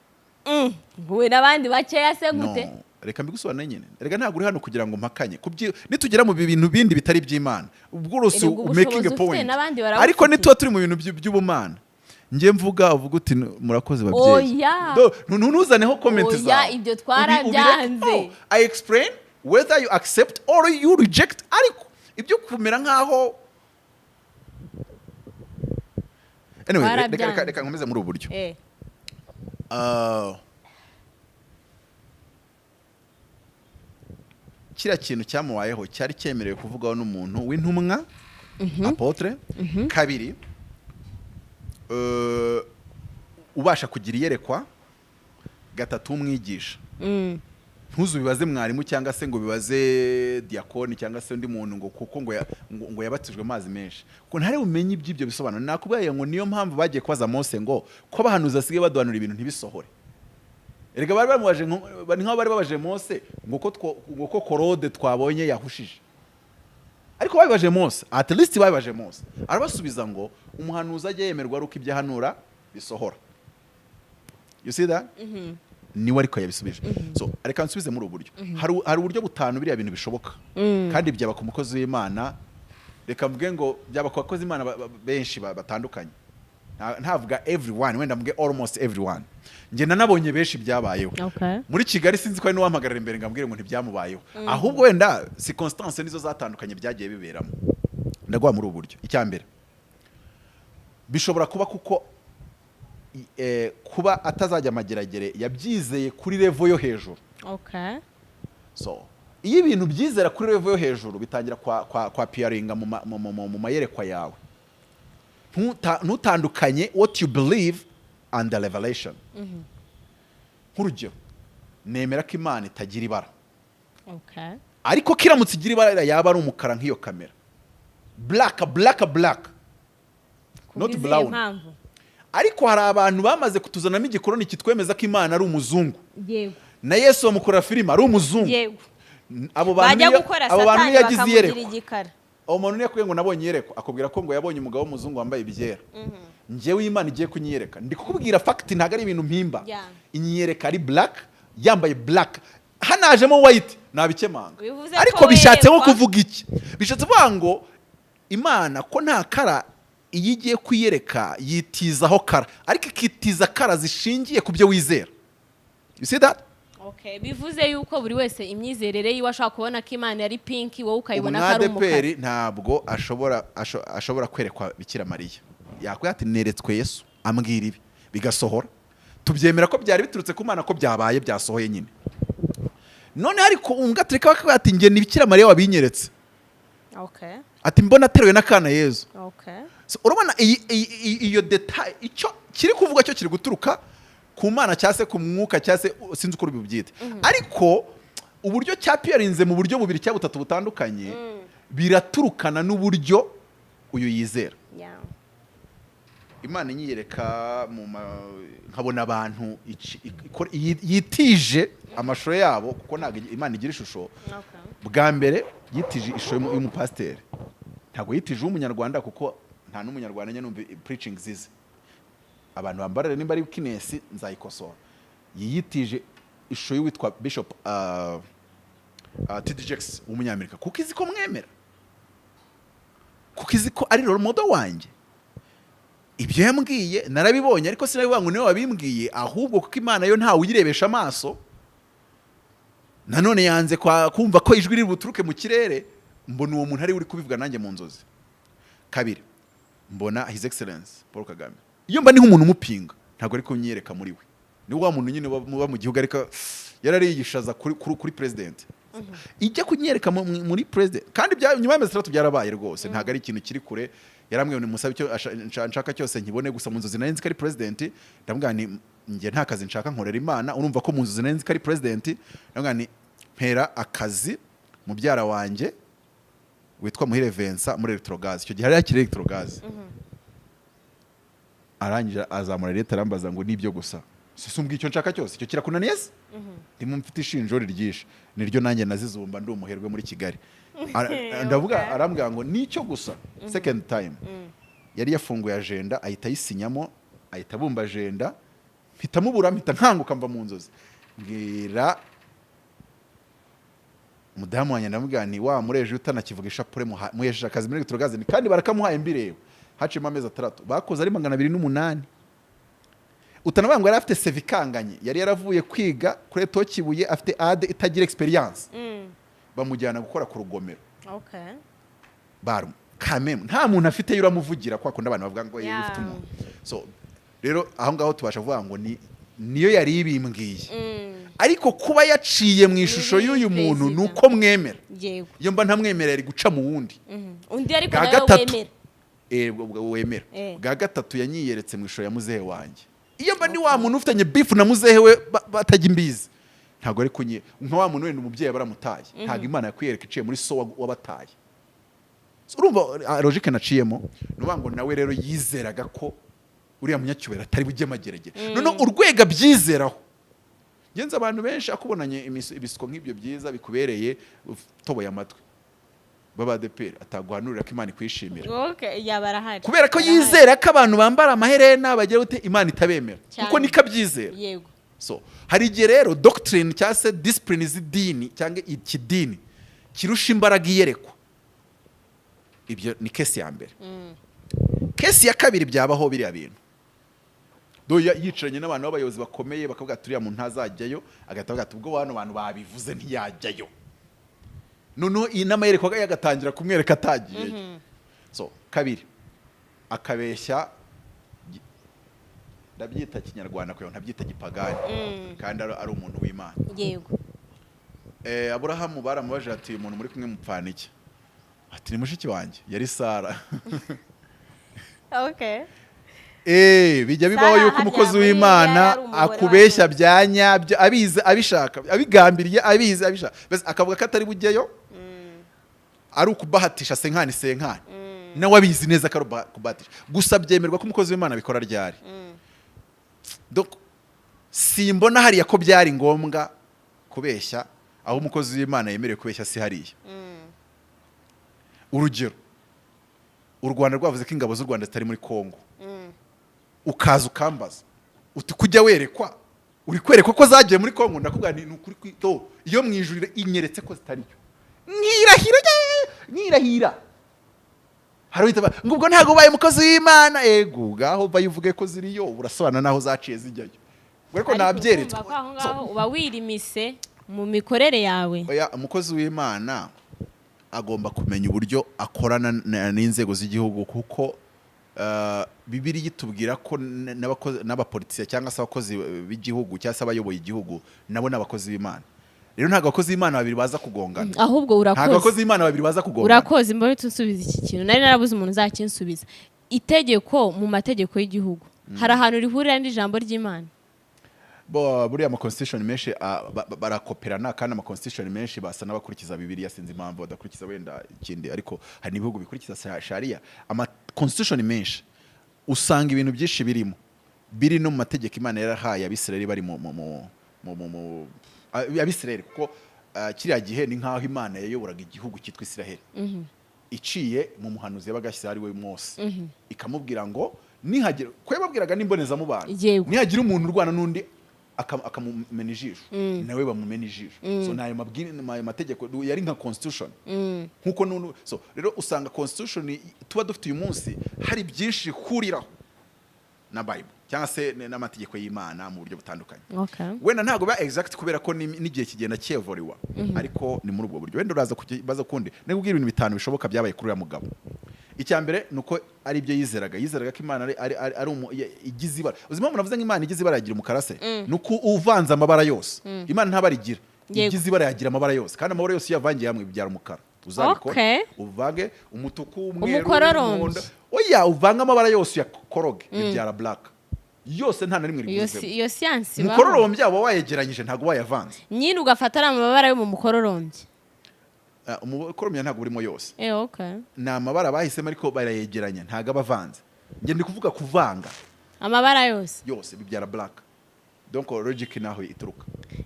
Wowe n'abandi bakeya se gute? No, reka mbigusobanure nyine. Reka ntago uri hano kugira ngo mpakanye. Nitugera mu bintu bindi bitari by'Imana, ubwo rose making a point. Ariko nitwa turi mu bintu by'ubumana, ngiye mvuga uvuga uti murakoze babyeyi. Ntuzaneho comment zawe. Oya, ibyo twarabyanze. I explain whether you accept or you reject. Ariko ibyo kumera nkaho anyway, reka nkomeze muri ubu buryo. Kiriya kintu cyamubayeho cyari cyemerewe kuvugaho n'umuntu w'intumwa, apotre. Kabiri, ubasha kugira iyerekwa. Gatatu, umwigisha. Ntuzubibaze mwarimu cyangwa se ngo bibaze diakoni cyangwa se undi muntu ngo kuko ngo yabatijwe amazi menshi, ko ntare umenye iby'ibyo bisobanuro. Nakubwiye ngo niyo mpamvu bagiye kwaza Mose ngo ko bahanuza asigaye baduhanura ibintu ntibisohore. Erega bari bamubaje nkaho bari babaje Mose ngo ko korode twabonye yahushije, ariko babibaje Mose, at least babibaje Mose, arabasubiza ngo umuhanuzi ajye yemerwa ari uko ibyo ahanura bisohora. You see that? Niwe ariko yabisubije. So reka nsubize muri ubu buryo. Hari uburyo butanu biriya bintu bishoboka, kandi byaba ku mukozi w'Imana. Reka mvuge ngo byaba ku bakozi Imana benshi batandukanye. Ntavuga everyone, wenda mvuge almost everyone. Nge nanabonye benshi byabayeho. Muri Kigali sinzi ko ari n'uwampagarara imbere ngambwire ngo ntibyamubayeho, ahubwo wenda circumstances nizo zatandukanye byagiye biberamo. Ndagwa muri ubu buryo. Icya mbere, bishobora kuba kuko kuba atazajya amageragere yabyizeye kuri level yo hejuru. So iyo ibintu byizera kuri level yo hejuru bitangira kwa peeringa mu mayerekwa yawe. Ntutandukanye what you believe and the revelation. Nk'urugero, nemera ko Imana itagira ibara, ariko kiramutse igira ibara yaba ari umukara nk'iyo kamera, black, not brown. Ariko hari abantu bamaze kutuzanamo igikoroni kitwemeza ko Imana ari umuzungu. Yego. Na Yesu bamukorera filime ari umuzungu. Yego. Abo bantu yagize iyerekwa. Umuntu yakubwiye ngo nabonye iyerekwa, akubwira ko ngo yabonye umugabo w'umuzungu wambaye ibyera. Njyewe Imana igiye kunyereka, ndi kukubwira fact, ntago ari ibintu mpimba. Inyereka ari black, yambaye black, hanajemo white, nabikemanga. Ariko bishatse nko kuvuga iki? Bishatse kuvuga ngo Imana ko nta kara iyo igiye kwiyereka yitizaho kara, ariko ikitiza kara zishingiye ku byo wizera. You see that? Bivuze yuko buri wese imyizerere yiwe ashaka kubona ko Imana ari pink, wowe ukayibona ko ari umukara. Umwadeperi ntabwo ashobora kwerekwa Bikira Mariya. Yakwiye ati neretswe Yesu ambwira ibi bigasohora, tubyemera ko byari biturutse ku Mana ko byabaye byasohoye nyine. None ariko umgaturika bakaba ati nge ni Bikira Mariya wabinyeretse. Ati mbona ateruwe n'akana Yesu. So urabona iyo detail icyo kiri kuvuga cyo kiri guturuka ku Mana cyase ku mwuka cyase sinzi uko bibyita. Ariko uburyo cyapiyarinze mu buryo bubiri cya butatu butandukanye biraturukana n'uburyo uyu yizera. Imana inyereka nkabona abantu yitije amashusho yabo, kuko ntago Imana igira ishusho. Bwa mbere yitije ishusho y'umupasiteri. ntabwo yitije umunyarwanda kuko nta n'umunyarwanda nyine numva preaching zize abantu bambarira nimba ari kinesi nzayikosora yiyitije ishusho y'uwitwa Bishop T.D. Jakes w'umunyamerika kuko izi ko mwemera kuko izi ko ari role model wanjye ibyo yambwiye narabibonye ariko sinabivuga ngo niwe wabimbwiye ahubwo kuko Imana yo ntawe uyirebesha amaso nanone yanze kumva ko ijwi riri buturuke mu kirere mbona uwo muntu ari uri kubivuga nanjye mu nzozi kabiri mbona his excellence Paul Kagame iyo mba ni nk'umuntu umupinga ntabwo ari kunyereka muri we ni wa muntu nyine muba mu gihugu ariko yarariyigishaza kuri president ijya kunyereka muri president kandi nyuma y'amezi 3 byarabaye rwose ntabwo ari ikintu kiri kure yarambwiye ni musabe cyo nshaka cyose nkibone gusa mu nzozi nari nzi ko ari president ndamubwira ni njye nta kazi nshaka nkorera Imana urumva ko mu nzozi nari nzi ko ari president ndamubwira ni mpera akazi mubyara wanjye witwa Muhire Vincent muri Electrogaz icyo gihe hari yakiri Electrogaz arangije azamura leta arambaza ngo nibyo gusa sisumbwa icyo nshaka cyose icyo kirakunaniye se ndimo mfite ishinjoro ryishe niryo nanjye nazizumba ndi umuherwe muri Kigali ndavuga arambwira ngo nicyo gusa second time yari yafunguye agenda ahita yisinyamo ahita bumba agenda mpita mubura mpita nkanguka mva mu nzozi mbwira mudamu wanjye ndamubwira ni wa mureje utanakivuga ishapure muhesheje akazi muri Electrogaz kandi barakamuhaye mbireba hacimo amezi 3 bakoze ari 208 utanavuga ngo yari afite sevikanganye yari yaravuye kwiga kuri Tokibuye afite ade itagira experience bamujyana gukora ku rugomero baru kameme nta muntu afite yuramuvugira kwa kundi abantu bavuga ngo yeye ufite umuntu so rero aho ngaho tubasha kuvuga ngo niyo yari ibimbwiye ariko kuba yaciye mu ishusho y'uyu muntu nuko mwemera iyo mba ntamwemerera ari guca mu wundi undi ariko nawe wemera bwa gatatu yanyiyeretse mu ishusho ya muzehe wanjye iyo mba ni wa muntu ufitanye beef na muzehe we batajya imbizi ntabwo ari kunye nka wa muntu wenda umubyeyi baramutaye ntabwo Imana yakwiyereka iciye muri so wabataye urumva logique naciyemo nuvuga ngo nawe rero yizeraga ko uriya munyacyubera atari bujye mageragere none urwega byizeraho genza abantu benshi akubonanye ibisiko nk'ibyo byiza bikubereye utoboye amatwi baba depere ataguhanurira ko Imana ikwishimira yabarahari kubera ko yizera ko abantu bambara amaherena bagira ute Imana itabemera kuko nikabyizera yego so hari igihe rero doctrine cyangwa se discipline z'idini cyangwa ikidini kirusha imbaraga iyerekwa ibyo ni kesi ya mbere kesi ya kabiri byabaho biriya bintu yicaranye n'abantu b'abayobozi bakomeye bakavuga turiya muntu ntazajyayo agatavuga ati ubwo bano bantu babivuze ntiyajyayo noneho iyi nama yerekwaga yagatangira kumwereka atagiyeyo so kabiri akabeshya ndabyita kinyarwanda kuko ntabyita gipagani kandi ari umuntu w'Imana yego Aburahamu baramubaje ati umuntu muri kumwe mupfana iki ati ni mushiki wanjye yari Sara bijya bibaho yuko umukozi w'Imana akubeshya byanyabyo abizi abishaka abigambiriye abizi abishaka bese akavuga ko atari bujyeyo ari ukubahatisha senkani nawe abizi neza ko kubahatisha gusa byemerwa ko umukozi w'Imana bikora ryari donc simbona hariya ko byari ngombwa kubeshya aho umukozi w'Imana yemerewe kubeshya si hariya urugero u Rwanda rwavuze ko ingabo z'u Rwanda zitari muri Kongo ukaza ukambaza uti kujya werekwa uri kwerekwa ko zagiye muri Kongo ndakubwira ni ukuri kwito iyo mwijurire inyeretse ko zitari cyo nkirahira harwita ngo ubwo ntago baye umukozi w'Imana ego gaho bayivuge ko ziriyo urasobanana naho zaciye zijyayo ariko nabyeretse uba wirimise mu mikorere yawe umukozi w'Imana agomba kumenya uburyo akorana n'inzego z'igihugu kuko Bibiliya itubwira ko n'abapolitisiye cyangwa se abakozi b'igihugu cyangwa se abayoboye igihugu nabo n'abakozi b'Imana rero ntago abakozi b'Imana babiri baza kugongana ahubwo urakoze ntago abakozi b'Imana babiri baza kugongana urakoze mbone tunsubiza iki kintu nari narabuze umuntu uzakinsubiza itegeko mu mategeko y'igihugu hari ahantu rihurira n'ijambo ry'Imana buriya ama constitution menshi barakoperana kandi ama constitution menshi basa n'abakurikiza Bibiliya sinzi impamvu badakurikiza wenda ikindi ariko hari n'ibihugu bikurikiza sharia ama constitution menshi usanga ibintu byinshi biri no mu mategeko Imana yarahaye Abisirayeli bari mu Abisirayeli kuko kiriya gihe ni nkaho Imana yayoboraga igihugu cyitwa Isiraheli iciye mu muhanuzi yabagashyira ari we Mose ikamubwira ngo nihagira ko yababwiraga n'imboneza mu bana nihagira umuntu urwana n'undi akamumena ijisho nawe bamumena ijisho so nayo mategeko yari nka constitution nkuko so rero usanga constitution tuba dufite uyu munsi hari byinshi huriraho na Bible cyangwa se n'amategeko y'Imana mu buryo butandukanye wenda ntago ba exact kubera ko n'igihe kigenda cyevoriwa ariko ni muri ubwo buryo wenda uraza kubaza kundi nakubwira ibintu bitanu bishoboka byabaye kuri uriya mugabo icyambere nuko ari ibyo yizeraga ko Imana ari igize ibara uzima umuntu avuze ngo Imana igize ibara yagira umukarase nuko uvanze amabara yose Imana ntabarigira igize ibara yagira amabara yose kandi amabara yose yavangiye hamwe bibyara umukara uzabikora uvange umutuku umweru umuhondo oya uvanga amabara yose ya koroge bibyara black yose nta na rimwe rigizemo iyo siyansi mukororombya aba wayegeranyije ntago wayavanze nyine ugafata ari amabara yo mu mukororombya umukororombya ntago urimo yose ni amabara bahisemo ariko barayegeranya ntago abavanze njye ndi kuvuga kuvanga amabara yose bibyara black donc logic naho ituruka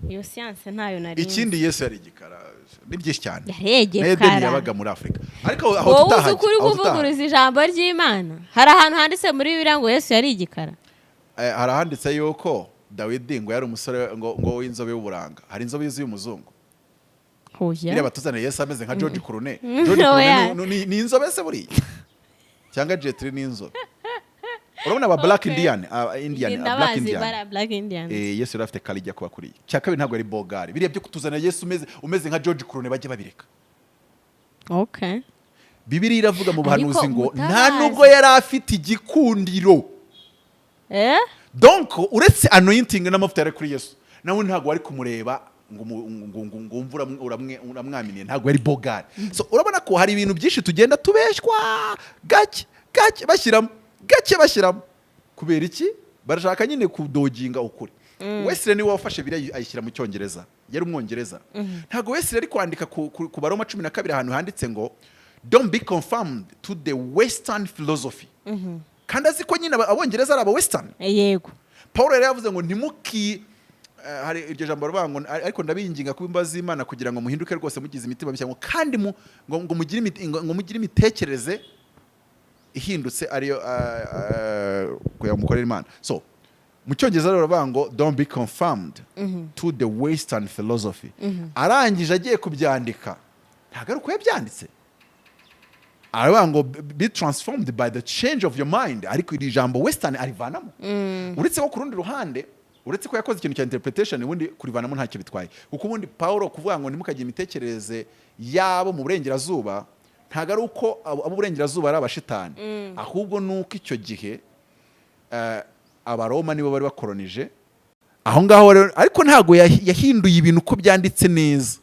iyo siyansi ntayo nari ikindi Yesu yari igikara ni byinshi cyane Edeni yabaga muri Afrika ariko aho tutahaje ukuri kuvuguriza ijambo ry'Imana hari ahantu handitse muri Bibiliya ngo Yesu yari igikara hari ahanditse yuko Dawidi ngo yari umusore ngo w'inzobe y'uburanga hari inzobe yuzuye umuzungu bireba tuzane Yesu ameze nka George Clooney ni inzobe se buriya cyangwa Jet Li ni inzobe urabona aba black Indian black Indian Yesu yari afite kalijya kuba kuriye cyakabiri ntabwo ari bogari biriya byo kutuzana Yesu umeze nka George Clooney bajye babireka Bibiliya iravuga mu buhanuzi ngo nta nubwo yari afite igikundiro donc uretse anointing n'amavuta yari kuri Yesu nawe ntabwo wari kumureba ngo umvura uramwaminiye ntabwo yari bogari so urabona ko hari ibintu byinshi tugenda tubeshywa gake bashyiramo kubera iki barashaka nyine kudoginga ukuri Wesley niwe wafashe Bibiliya ayishyira mu cyongereza yari umwongereza ntabwo Wesley ari kwandika ku Baroma 12 ahantu handitse ngo don't be conformed to the western philosophy kandi azi ko nyine abongereza ari aba western yego Paul yari yavuze ngo ntimuki hari iryo jambo rubango ariko ndabinginga kuba imbazi Imana kugira ngo muhinduke rwose mugize imitima mishya ngo kandi ngo mugire imitekerereze ihindutse ariyo kuya mukorera Imana so mu cyongereza rero rubango don't be conformed to the western philosophy arangije agiye kubyandika ntago ari uko yabyanditse arabango be transformed by the change of your mind ariko iri jambo western arivanamo uretse ko ku rundi ruhande uretse ko yakoze ikintu cya interpretation ubundi kurivanamo ntacyo bitwaye kuko ubundi Paulo kuvuga ngo nimukajye imitekerereze yabo mu burengerazuba ntago ari uko abo burengerazuba ari abashitani ahubwo nuko icyo gihe abaroma nibo bari bakolonije aho ngaho ariko ntago yahinduye ibintu uko byanditse neza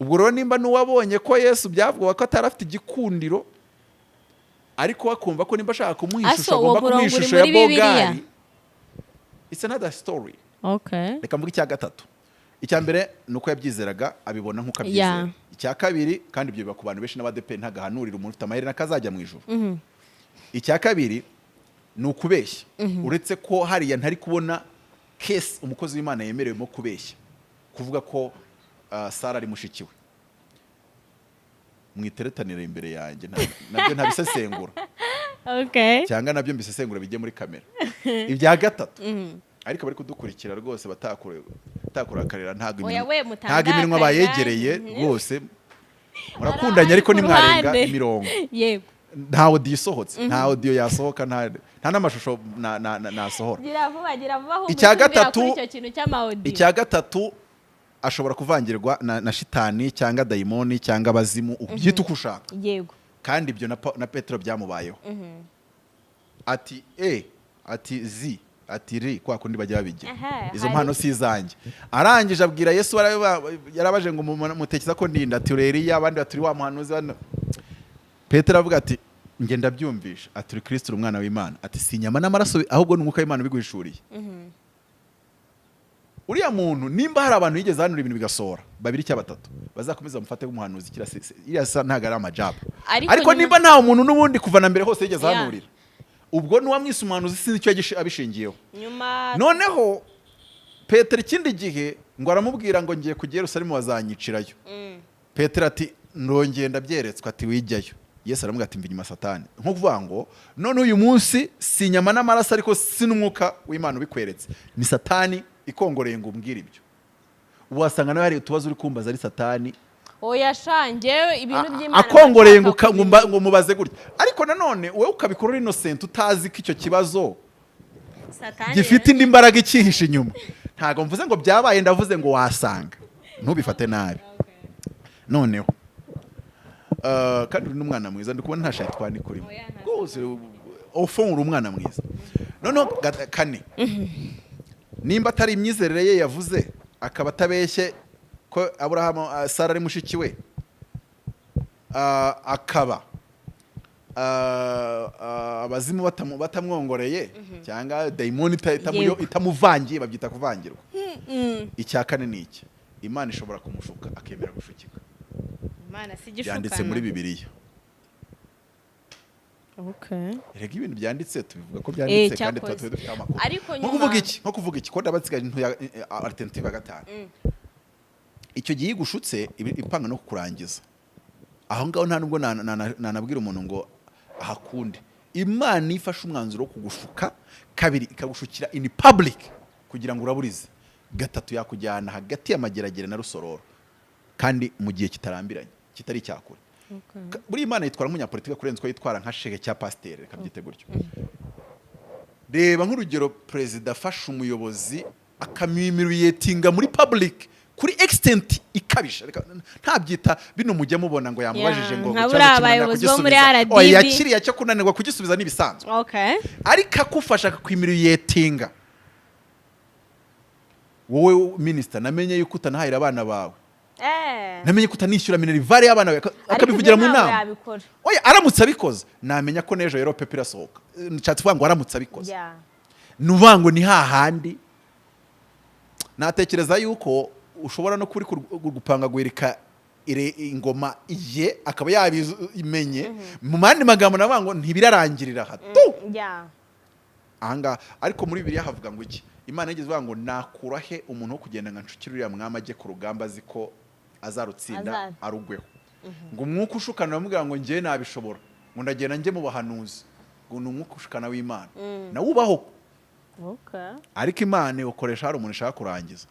ubwo rero nimba n'uwabonye ko Yesu byavugwa ko atari afite igikundiro ariko wakumva ko nimba ashaka kumuhisha agomba kumuhisha ya bogari it's another story reka mvuga icya gatatu icya mbere nuko yabyizeraga abibona nk'uko abyizera icya kabiri kandi ibyo biba ku bantu benshi n'abadepe ntagahanurira umuntu ufite amahirwe n'akazajya mu ijuru icya kabiri ni ukubeshya uretse ko hariya ntari kubona case umukozi w'Imana yemerewemo kubeshya kuvuga ko Sara ari mushikiwe mwiteretanira imbere yanjye nabyo ntabisesengura cyangwa nabyo mbisesengura bijye muri kamera ibya gatatu ariko bari kudukurikira rwose batakurakarira ntago iminwa bayegereye rwose murakundanye ariko nimwarenga imirongo yego nta audio isohotse nta audio yasohoka nta n'amashusho nasohora gira vuba icya gatatu ashobora kuvangirwa na shitani cyangwa dayimoni cyangwa abazimu ubyita uko ushaka yego kandi ibyo na Petero byamubayeho ati zi ati ri kwa kundi bajya babigira izo mpano si izanjye arangije abwira Yesu yarabaje ngo mutekeza ko ndinda ati Eliya abandi baturi wa muhanuzi Petero avuga ati nge ndabyumvisha ati Kristo umwana w'Imana ati si inyama n'amaraso ahubwo n'umwuka w'Imana ubiguhishuriye uriya muntu nimba hari abantu yigeze hanura ibintu bigasohora babiri cyangwa batatu bazakomeza mufate nk'umuhanuzi kirasa ntago ari amajabo ariko nimba nta umuntu n'ubundi kuva na mbere hose yigeze hanurira ubwo n'uwamwise umuhanuzi sinzi icyo abishingiyeho noneho Petero ikindi gihe ngo aramubwira ngo ngiye kujya Yerusalemu bazanyicirayo Petero ati ndongeye ndabyeretswe ati wijyayo. Yesu aramubwira ati mva inyuma Satani. Nko kuvuga ngo none uyu munsi si inyama n'amaraso ariko si n'umwuka w'Imana ubikweretse, ni Satani ikongoreye ngo umbwire ibyo. Ubu wasanga nawe hari utubazo uri kumbaza ari Satani oya shangewe ibintu by'Imana akongoreye ngo mubaze gutya. Ariko nanone wowe ukabikora innocent utazi ko icyo kibazo Satani gifite indi mbaraga ikihishe inyuma. Ntago mvuze ngo byabaye, ndavuze ngo wasanga, ntubifate nabi. Noneho kandi uri n'umwana mwiza, ndikubona nta shati twani kurimo rwose, ufungura umwana mwiza. Noneho kane, nimba atari imyizerere ye yavuze akaba atabeshye ko Aburahamu Sara ari mushiki we, akaba abazimu batamwongoreye cyangwa dayimoni itamuvangiye, babyita kuvangirwa. Icya kane ni iki? Imana ishobora kumushuka akemera gushukika. Imana si gishukana. Byanditse muri Bibiliya. Okay. Erega ibintu byanditse tubivuga ko byanditse kandi tutatuye dufite amakuru. Ariko nyuma nko kuvuga iki ko ndabatsiga ntuya alternative gatanu. Icyo gihe gushutse ipanga no kukurangiza. Aho ngaho nta nubwo nanabwira umuntu ngo ahakunde. Imana ifashe umwanzuro wo kugushuka, kabiri ikagushukira in public kugira ngo uraburize, gatatu yakujyana hagati y'amageragere na rusororo kandi mu gihe kitarambiranye kitari cyakure. Buri Imana yitwara nk'umunyapolitike kurenzwa yitwara nka sheke cya pasteur, reka byite gutyo. Reba nk'urugero president afashe umuyobozi akamwimiriyetinga muri public kuri extent ikabisha, ntabyita bino mujya mubona ngo yamubajije ngo yakiriya cyo kunanirwa kugisubiza nibisanzwe. Ariko akufasha akakwimiriyetinga, wowe minister namenye yuko utanahayira abana bawe, namenye ko utanishyura minerivare y'abana bawe, akabivugira mu nama. Oya aramutse abikoze namenya ko nejo Europe pirasohoka. Nshatse kuvuga ngo aramutse abikoze nubango ni hahandi. Natekereza yuko ushobora no kuri gupanga guhereka ingoma iye akaba yabimenye mu mandi magambo nabango ntibirarangirira hato. Anga ariko muri Bibiliya havuga ngo iki? Imana yigeze vuga ngo nakurahe umuntu wo kugenda nka ncukirira mwama aje ku rugamba ziko azarutsinda arugweho. Ngo umwuka ushukana bamubwira ngo ngiye nabishobora, ngo ndagenda nje mu bahanuzi, ngo numwuka ushukana w'Imana nawe ubaho. Ariko Imana ukoresha hari umuntu ishaka kurangiza.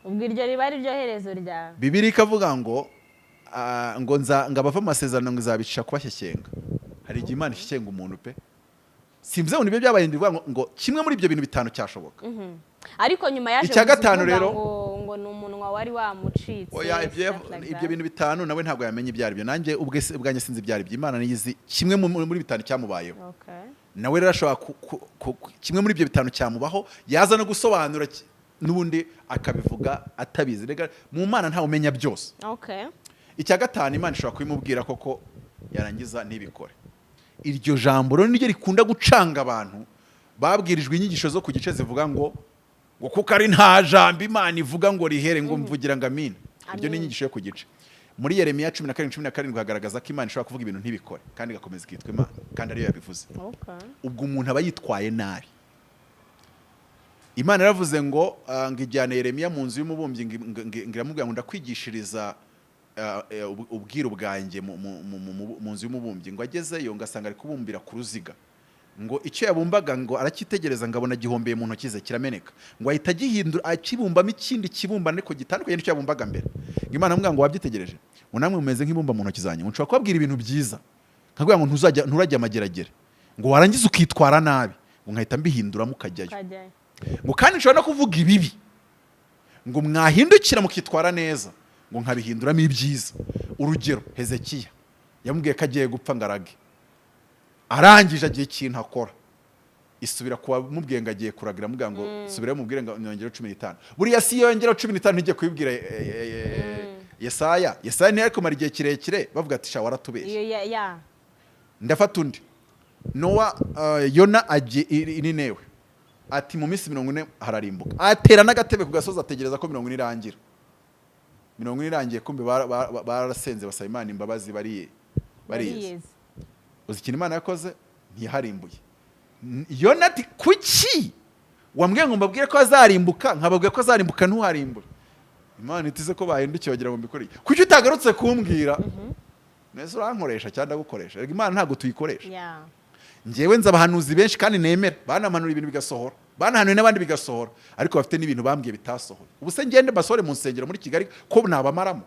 Ubwo iryo riba ari ryo herezo rya Bibiliya ikavuga ngo ngabava amasezerano ngo izabicisha kubashyekenga. Hari igihe Imana ishyekenga umuntu pe. Simvuze ngo nibyo byabaye ndivwa ngo kimwe muri ibyo bintu bitanu cyashoboka. Ariko nyuma yaje icya gatanu rero ngo numunwa wari wamucitse. Oya ibyo bintu bitanu nawe ntabwo yamenye ibyari byo. Nanjye ubwanye sinzi ibyari byo. Imana niyizi kimwe muri bitanu cyamubayeho. Nawe rero ashobora kimwe muri ibyo bitanu cyamubaho, yaza no gusobanura nubundi akabivuga atabizi. Rega mu Mana nta umenya byose. Icya gatanu Imana ishobora kubimubwira koko yarangiza nibikore. Iryo jambo rero niryo rikunda gucanga abantu babwirijwe inyigisho zo ku gice zivuga ngo kuko ari nta jambo Imana ivuga ngo rihere ngo mvugira ngo amina. Iryo ni inyigisho yo ku gice. Muri Yeremiya 17:17 hagaragaza ko Imana ishobora kuvuga ibintu ntibikore kandi igakomeza ikitwa Imana kandi ariyo yabivuze. Ubwo umuntu aba yitwaye nabi. Imana yaravuze ngo ngijyane Yeremiya mu nzu y'umubumbyi ngiramubwira ngo ndakwigishiriza ubwiro bwanjye mu nzu y'umubumbyi. Ngo agezeyo ngasanga ari kubumbira ku ruziga, ngo icyo yabumbaga ngo arakitegereza ngabona gihombeye mu ntoki ze kirameneka, ngo ahita agihindura akibumbamo ikindi kibumbano ariko gitandukanye n'icyo yabumbaga mbere. Imana amubwira ngo wabyitegereje, ngo namwe mumeze nk'ibumba mu ntoki zanjye, ngo nshobora kubabwira ibintu byiza nkabwira ngo nturajya amageragere, ngo warangiza ukitwara nabi, ngo nkahita mbihinduramo ukajyayo. Ngo kandi nshobora no kuvuga ibibi, ngo mwahindukira mukitwara neza, ngo nkabihinduramo ibyiza. Urugero Hezekiya yamubwiye ko agiye gupfa ngarage, arangije agiye ikintu akora, isubira kuba mubwiye ngo agiye kuragira mubwira ngo subira mubwire ngo nyongera 15. Buriya si yongera 15 ntige kwibwira Yesaya ni ariko mari gihe kirekire bavuga ati sha waratubeshye. Ndafata undi Nowa Yona agiye ininewe ati mu minsi 40 hararimbuka, atera n'agatebe ku gasozi ategereza ko 40 irangira. 40 irangiye kumbe barasenze basaba Imana imbabazi bariye. Uzi ikintu Imana yakoze ntiharimbuye. Yona ati kuki wambwiye ngo mbabwire ko azarimbuka nkababwiye ko azarimbuka ntuharimbure. Imana itize ko bahindukiye bagira ngo mbikore kuki utagarutse kumbwira nese urankoresha cyangwa gukoresha Imana ntago tuyikoresha njyewe nza abahanuzi benshi kandi nemera banamanura ibintu bigasohora banahanuye n'abandi bigasohora ariko bafite n'ibintu bambwiye bitasohora ubu se ngende basore mu nsengero muri Kigali ko nabamaramo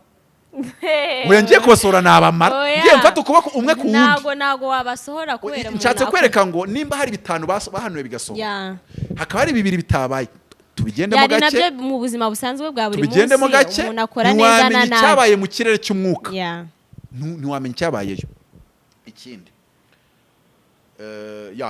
Oya ngiye kubasohora nabamara ngiye mfata ukuboko umwe ku wundi nago wabasohora kubera nshatse kwereka ngo nimba hari bitanu bahanuye bigasohora hakaba hari bibiri bitabaye tubigendemo gake nabyo mu buzima busanzwe bwa buri munsi tubigendemo gake umuntu akora neza na nabi cyabaye mu kirere cy'umwuka ntiwamenya cyabayeyo ikindi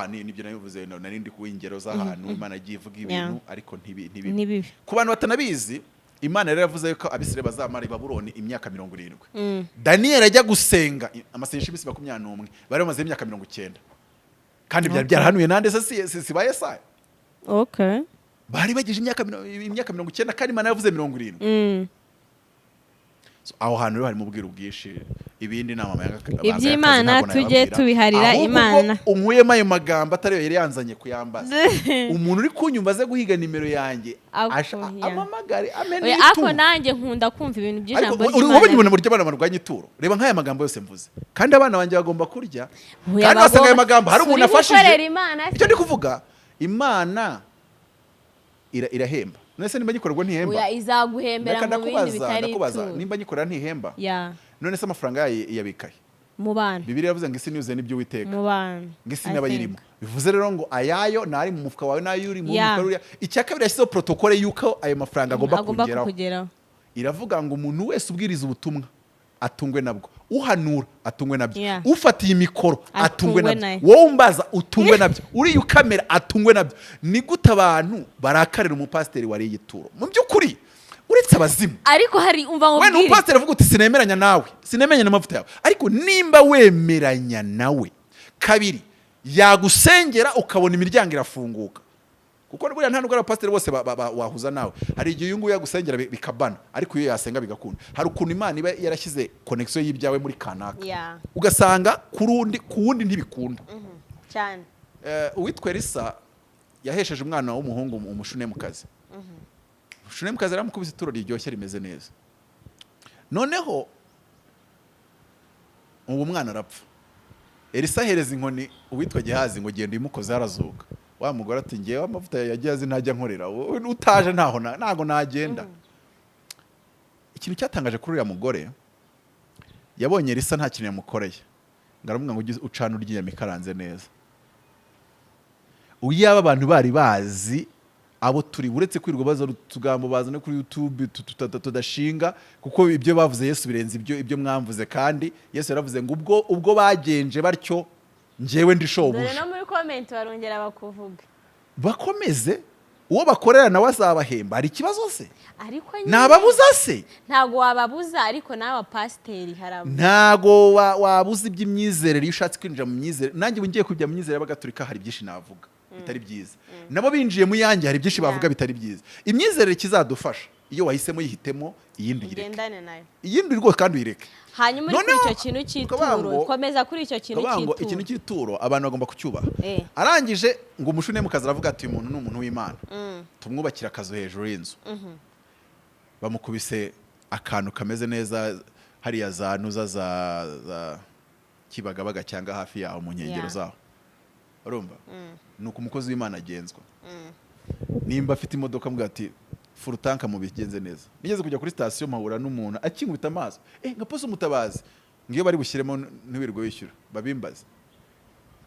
nibyo nabivuze nari ndi ku ingero z'ahantu Imana agiye ivuga ibintu ariko ntibibi ku bantu batanabizi Imana rero yavuze ko Abisirayeli bazamara i Babuloni imyaka 70 Daniel ajya gusenga amasengesho y'imisi 21 bari bamaze imyaka 90 kandi byari byarahanuye nande se sibaye Yesaya bari bagije imyaka 90 kandi Imana yavuze 70 aho hantu rero hari mu bwira ubwishi ibindi nama iby'Imana tujye tubiharira Imana umuyema ayo magambo atari yo yari yanzanye kuyambaza umuntu uri kunyumva ze guhiga nimero yanjye amamagare amene ako nanjye nkunda kumva ibintu by'ijambo ry'Imana wowe nyibona buryo abana barwanya ituro reba nk'aya magambo yose mvuze kandi abana banjye bagomba kurya kandi basanga ayo magambo hari umuntu afashije icyo ndi kuvuga Imana irahemba nese nimba gikorwa ntihemba oya izaguhembera mu bindi bitari ndakubaza nimba gikorera ntihemba none se amafaranga yabikaye mu bana Bibiliya yavuze ngo isi niuze nibyo witeka mu bana ngo isi n'abayirimo bivuze rero ngo ayayo nari mu mufuka wawe nayo uri mu mufuka uri icyakabiri yashyizeho protocole yuko ayo mafaranga agomba kugeraho iravuga ngo umuntu wese ubwiriza ubutumwa atungwe nabwo uhanura atungwe nabyo ufatiye imikoro atungwe nabyo wowe umbaza utungwe nabyo uri ukamera atungwe nabyo ni gute abantu barakarira umupasiteri wariye ituro mu by'ukuri uretse abazimu ariko hari umva ngo we n'umupasiteri avuga uti sinemeranya nawe sinemeranya n'amavuta yawe ariko nimba wemeranya nawe kabiri yagusengera ukabona imiryango irafunguka kuko buriya nta nubwo abapasiteri bose wahuza nawe hari igihe uyu nguyu yagusengera bikabana ariko iyo yasenga bigakunda hari ukuntu Imana iba yarashyize connection y'ibyawe muri kanaka ugasanga ku wundi ntibikunda cyane uwitwa Elisa yahesheje umwana w'umuhungu umushune mu kazi umushune mu kazi aramukubise ituro riryoshye rimeze neza noneho uwo mwana arapfa Elisa ahereza inkoni uwitwa Gehazi ngo genda imukoze harazuka wa mugore ati ngewe amavuta yagiye azi ntajya nkorera utaje ntago nagenda ikintu cyatangaje kuri uriya mugore yabonye Elisa nta kintu yamukoreye ngaramubwira ngo ucana uryinya mikaranze neza uyaba abantu bari bazi abo turi uretse kwirirwa baza utugambo bazana kuri YouTube tudashinga kuko ibyo bavuze Yesu birenze ibyo mwamvuze kandi Yesu yaravuze ngo ubwo bagenje batyo njewe ndishobuje no muri comment barongera bakuvuga bakomeze uwo bakorera nawe azabahemba hari ikibazo se ariko nababuza se ntago wababuza ariko nawe pasiteri harabu ntago wabuza iby'imyizerere iyo ushatse kwinjira mu myizerere nanjye ngiye kujya mu myizerere y'abagatolika hari byinshi navuga bitari byiza nabo binjiye mu yanjye hari byinshi bavuga bitari byiza imyizerere kizadufasha iyo wahisemo yihitemo iyindi yireke iyindi rwose kandi uyireke hanyuma kuri icyo kintu cy'ituro komeza kuri icyo kintu cy'ituro ikintu cy'ituro abantu bagomba kucyubaha arangije ngo umushune mu kazi aravuga ati uyu muntu ni umuntu w'Imana tumwubakira akazu hejuru y'inzu bamukubise akantu kameze neza hariya za nuza za Kibagabaga cyangwa hafi yaho mu nkengero zaho urumva nuko umukozi w'Imana agenzwa nimba afite imodoka mbwa ati full tank mu bigenze neza nigeze kujya kuri station mahura n'umuntu akinkubita amaso nka poso Mutabazi ngiyo bari bushyiremo ntiwirwe wishyura babimbaza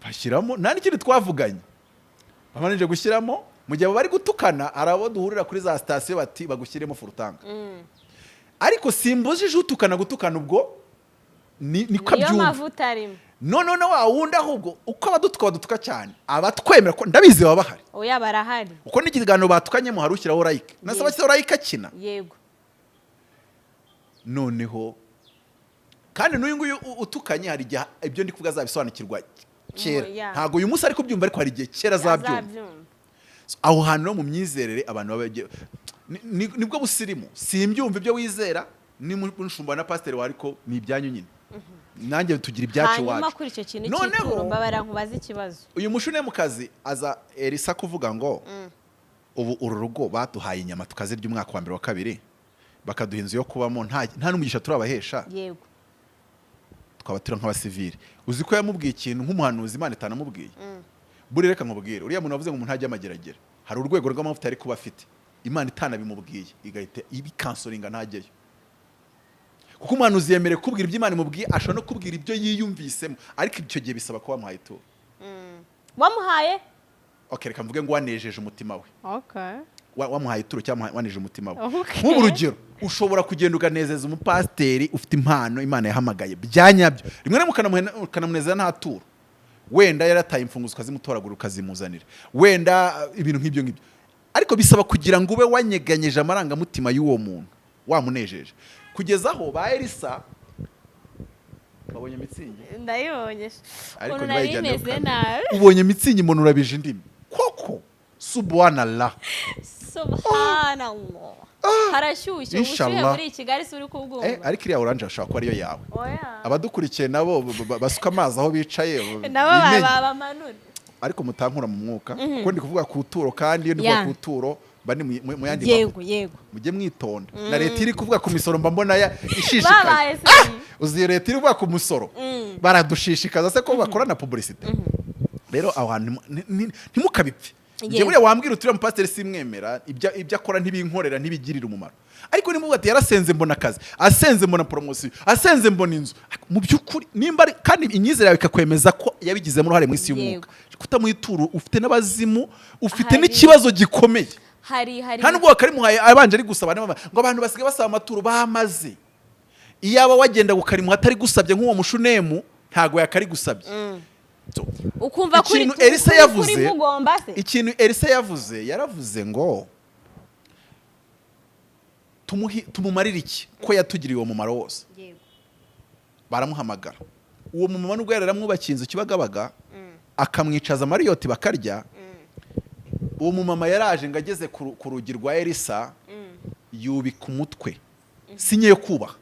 bashyiramo nta n'ikindi twavuganye bamanije gushyiramo mu gihe bari gutukana arabo duhurira kuri za station bati bagushyiremo full tank ariko simbujije utukana gutukana ubwo niko abyumva iyo mavuta arimo no wa wundi ahubwo uko abadutuka cyane abatwemera ko ndabizi baba bahari oya barahari uko n'ikiganiro batukanyemo harushyiraho like nasaba se like akina yego noneho kandi n'uyu nguyu utukanye hari igihe ibyo ndi kuvuga azabisobanukirwa kera ntago uyu munsi ari kubyumva ariko hari igihe kera azabyumva aho hantu no mu myizerere abantu babagiye nibwo busirimu simbyumva ibyo wizera ni mushumba na pastor wariko ni ibyanyu nyine nanjye tugira ibyacu wacu hanyuma kuri icyo kintu cy'ituro mbabara nkubaza ikibazo uyu mushune mu kazi aza Elisa kuvuga ngo ubu uru rugo baduhaye inyama tukazirya umwaka wa mbere wa kabiri bakaduha inzu yo kubamo nta n'umugisha turabahesha yego twaba turi nk'abasivili uzi ko yamubwiye ikintu nk'umuhanuzi Imana itanamubwiye buri reka nkubwire uriya muntu wavuze ngo umuntu ntajya amageragere hari urwego rw'amavuta yari kuba afite Imana itanabimubwiye igahita ibikansoringa ntajyeyo kuko umuhanuzi yemereye kubwira ibyo Imana imubwiye ashobora no kubwira ibyo yiyumvisemo ariko icyo gihe bisaba ko wamuhaye ituro wamuhaye okay reka mvuge ngo wanejeje umutima we okay wamuhaye ituro cyangwa wanejeje umutima we nk'ubu urugero ushobora kugenda uganezeza umupasiteri ufite impano Imana yahamagaye byanyabyo rimwe na ukanamunezeza nta turo wenda yarataye imfunguzo ukazimutoragura ukazimuzanira wenda ibintu nk'ibyo ariko bisaba kugira ngo ube wanyeganyeje amarangamutima y'uwo muntu wamunejeje kugeza aho ba Elisa babonye mitsingi ndayibonye ariko ntibayijyane ubonye mitsingi umuntu urabije indimi koko subhanallah harashyushye ubushyuhe muri Kigali si uri kubwumva ariko iriya oranje ashobora kuba ariyo yawe abadukurikiye nabo basuka amazi aho bicaye nabo bamanura ariko mutankura mu mwuka kuko ndi kuvuga ku turo kandi iyo ndi kuvuga ku turo bani mu yandi yego mujye mwitonda na leta iri kuvuga ku misoro mbona ishishikaye uzi leta iri kuvuga ku musoro baradushishikaza se ko bakora na publicité rero aho hantu ntimukabipfe njye buriya wambwira uturiya mupasiteri simwemera ibyo akora ntibinkorera ntibigirira umumaro ariko nimuvuga ati yarasenze mbona akazi asenze mbona promotion asenze mbona inzu mu by'ukuri nimba kandi inyizere yawe ikakwemeza ko yabigizemo uruhare mu isi y'umwuka kutamuha ituro ufite n'abazimu ufite n'ikibazo gikomeye nta nubwo wakarimuhaye abanje ari gusaba ngo abantu basigaye basaba amaturo bamaze iyaba wagenda gukarimuha atari gusabye nk'uwo mushunemu ntago yakari gusabye ukumva kuri ikintu Elisa yavuze yaravuze ngo tumumarire iki ko yatugiriye uwo mumaro wose baramuhamagara uwo mumama nubwo yaramwubakiye inzu Kibagabaga akamwicaza Mariyoti bakarya uwo mumama yaraje ngo ageze ku rugi rwa Elisa yubika umutwe sinye yo kubaha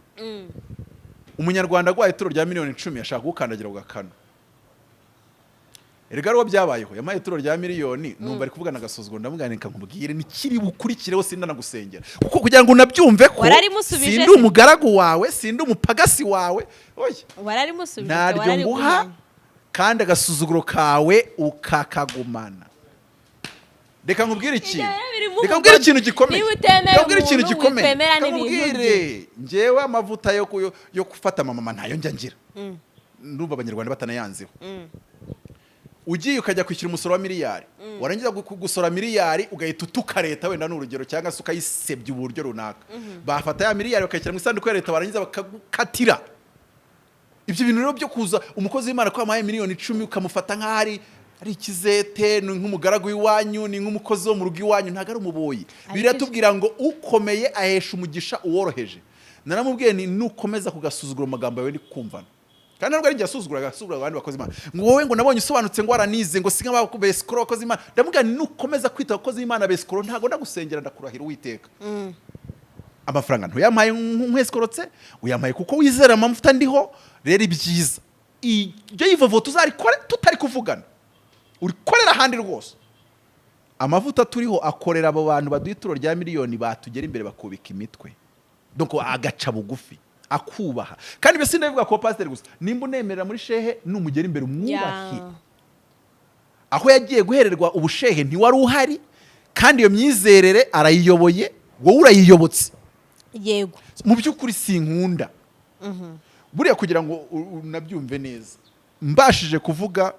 umunyarwanda agwaye ituro rya miliyoni 10 ashaka gukandagira ugakana erega rwo byabayeho yamaye ituro rya miliyoni numva ari kuvugana agasuzuguro ndamuganira nkubwire nikiri bukurikireho sindana gusengera kuko kugira ngo unabyumve ko sindi umugaragu wawe sindi umupagasi wawe oya wararimusubije naryo nguha kandi agasuzuguro kawe ukakagumana reka nkubwire ikintu gikomeye njyewe amavuta yo gufata mama ntayo njya ngira ndumva abanyarwanda batanayanzeho ugiye ukajya kwishyura umusoro wa miliyari warangiza gusora miliyari ugahita utuka leta wenda n'urugero cyangwa se ukayisebya uburyo runaka bafata ya miliyari bakayishyira mu isanduku ya leta barangiza bakagukatira ibyo bintu rero byo kuza umukozi w'Imana ko amaye miliyoni 10 ukamufata nk'ahari ari ikizete nk'umugaragu w'iwanyu ni nk'umukozi wo mu rugo iwanyu ntago ari umuboyi biratubwira ngo ukomeye ahesha umugisha uworoheje naramubwiye ni nukomeza kugasuzugura amagambo yawe ndi kumvana kandi ntabwo ari njye asuzugura abandi bakozi Imana ngo wowe ngo nabonye usobanutse ngo waranize ngo singa Abesikoro bakozi Imana ndamubwira ni nukomeza kwita abakozi Imana Abesikoro ntago ndagusengera ndakurahira Uwiteka amafaranga ntuyampaye nk'eskorotse uyamaye kuko wizera amavuta ndiho rero ibyiza ibyo yivovo tuzarikore tutari kuvugana urikorera ahandi rwose amavuta turiho akorera abo bantu baduha ituro rya miliyoni batugera imbere bakubika imitwe donc agaca bugufi akubaha kandi bese ndabivuga ko pastor gusa nimba unemerera muri shehe numugera imbere umwubahe aho yagiye guhererwa ubushehe ntiwari uhari kandi iyo myizerere arayiyoboye wowe urayiyobotse yego mu by'ukuri sinkunda buriya kugira ngo unabyumve neza mbashije kuvuga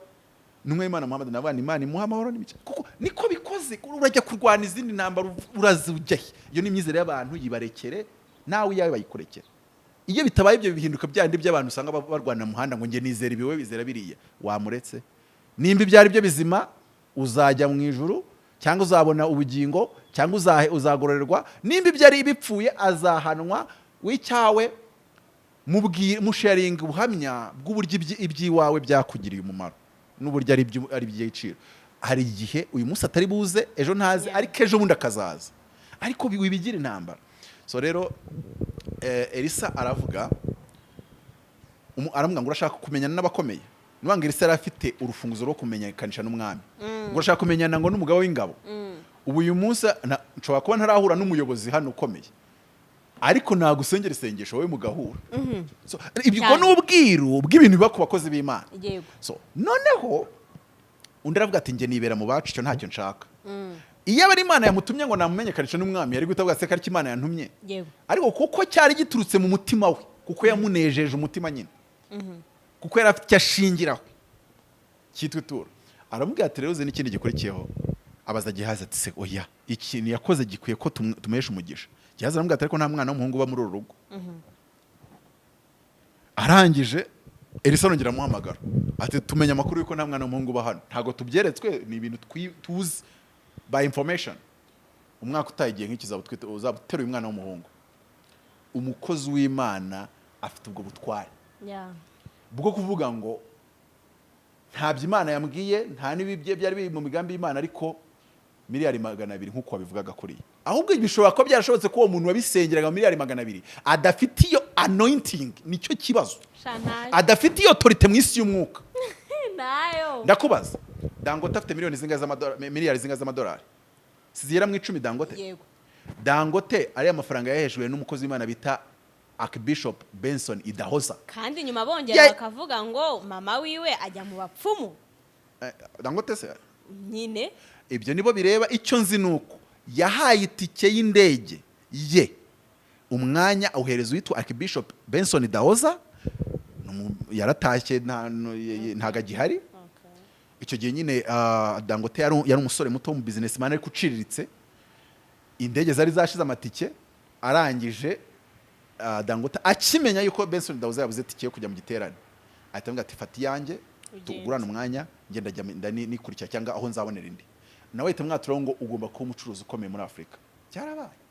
numwe Imana Muhammad nabana Imana imuha amahoro n'imico kuko niko bikoze urajya kurwana izindi ntambara urazujyahe iyo ni imyizere y'abantu yibarekere nawe yawe bayikurekera iyo bitabaye ibyo bihinduka byandi by'abantu usanga barwana mu muhanda ngo nge nizera ibiwe bizera biriya wamuretse nimba ibyari byo bizima uzajya mu ijuru cyangwa uzabona ubugingo cyangwa uzagororerwa nimba ibyari ibipfuye azahanwa w'icyawe musharing ubuhamya bw'uburyo ibyiwawe byakugiriye umumaro n'uburyo ari by'igiciro hari igihe uyu munsi atari buze ejo ntazi ariko ejo bundi akazaza ariko wibigira intambara so rero Elisa aravuga aramubwira ngo urashaka kumenyana n'abakomeye nubanga Elisa yari afite urufunguzo rwo kumenyekanisha n'umwami ngo urashaka kumenyana ngo n'umugabo w'ingabo ubu uyu munsi nshobora kuba ntarahura n'umuyobozi hano ukomeye ariko nagusengera isengesho wowe mugahura. So ibyo ni ubwiru bw'ibintu biba ku bakozi b'Imana. So noneho undi aravuga ati nge nibera mu bacu cyo ntacyo nshaka. Iyo aba ari Imana yamutumye ngo namumenyekanishe n'umwami yari gutabwa se kariki Imana yantumye. Ariko kuko cyari giturutse mu mutima we, kuko yamunejeje umutima nyine. Kuko yari afite cyashingiraho. Cyitwa Ituro. Aramubwira ati rero n'ikindi gikurikiyeho. Abaza Gehazi ati se oya ikintu yakoze gikwiye ko tumesha umugisha. Gehazi aramubwira ati ariko nta mwana w'umuhungu uba muri uru rugo. Arangije Elisa arongera amuhamagara ati tumenya amakuru yuko nta mwana w'umuhungu uba hano. Ntago tubyeretswe ni ibintu tuzi by information. Umwaka utayigiye nk'iki uzabuteruye umwana w'umuhungu. Umukozi w'Imana afite ubwo butware. Bwo kuvuga ngo ntabyo Imana yambwiye nta n'ibibye byari biri mu migambi y'Imana ariko miliyari 200 nk'uko wabivugaga kuri. Ahubwo bishobora ko byarashobotse ko uwo muntu wabisengeraga miliyari 200 adafite iyo anointing, nicyo kibazo. Adafite iyo autorite mu isi y'umwuka. Nayo. Ndakubaza. Dangote afite miliyari zinga z'amadolari. Siziyera mu 10 Dangote. Yego. Dangote ari amafaranga yahejwe n'umukozi w'Imana bita Archbishop Benson Idahosa. Kandi nyuma bongera bakavuga ngo mama wiwe ajya mu bapfumu. Dangote se nyine ibyo nibo bireba. Icyo nzi nuko yahaye itike y'indege ye umwanya awuhereza witwa Archbishop Benson Idahosa. Yaratashye ntaga gihari. Icyo gihe nyine Dangote yari umusore muto mu businessman ariko uciriritse. Indege zari zashize amatike arangije Dangote akimenya yuko Benson Idahosa yabuze tike yo kujya mu giterane ahita avuga ati fati yanjye tugurana umwanya ngenda jya nikurikira cyangwa aho nzabonera indi. Nawe ahita mwatura ngo ugomba kuba umucuruzi ukomeye muri Afrika. Cyarabaye.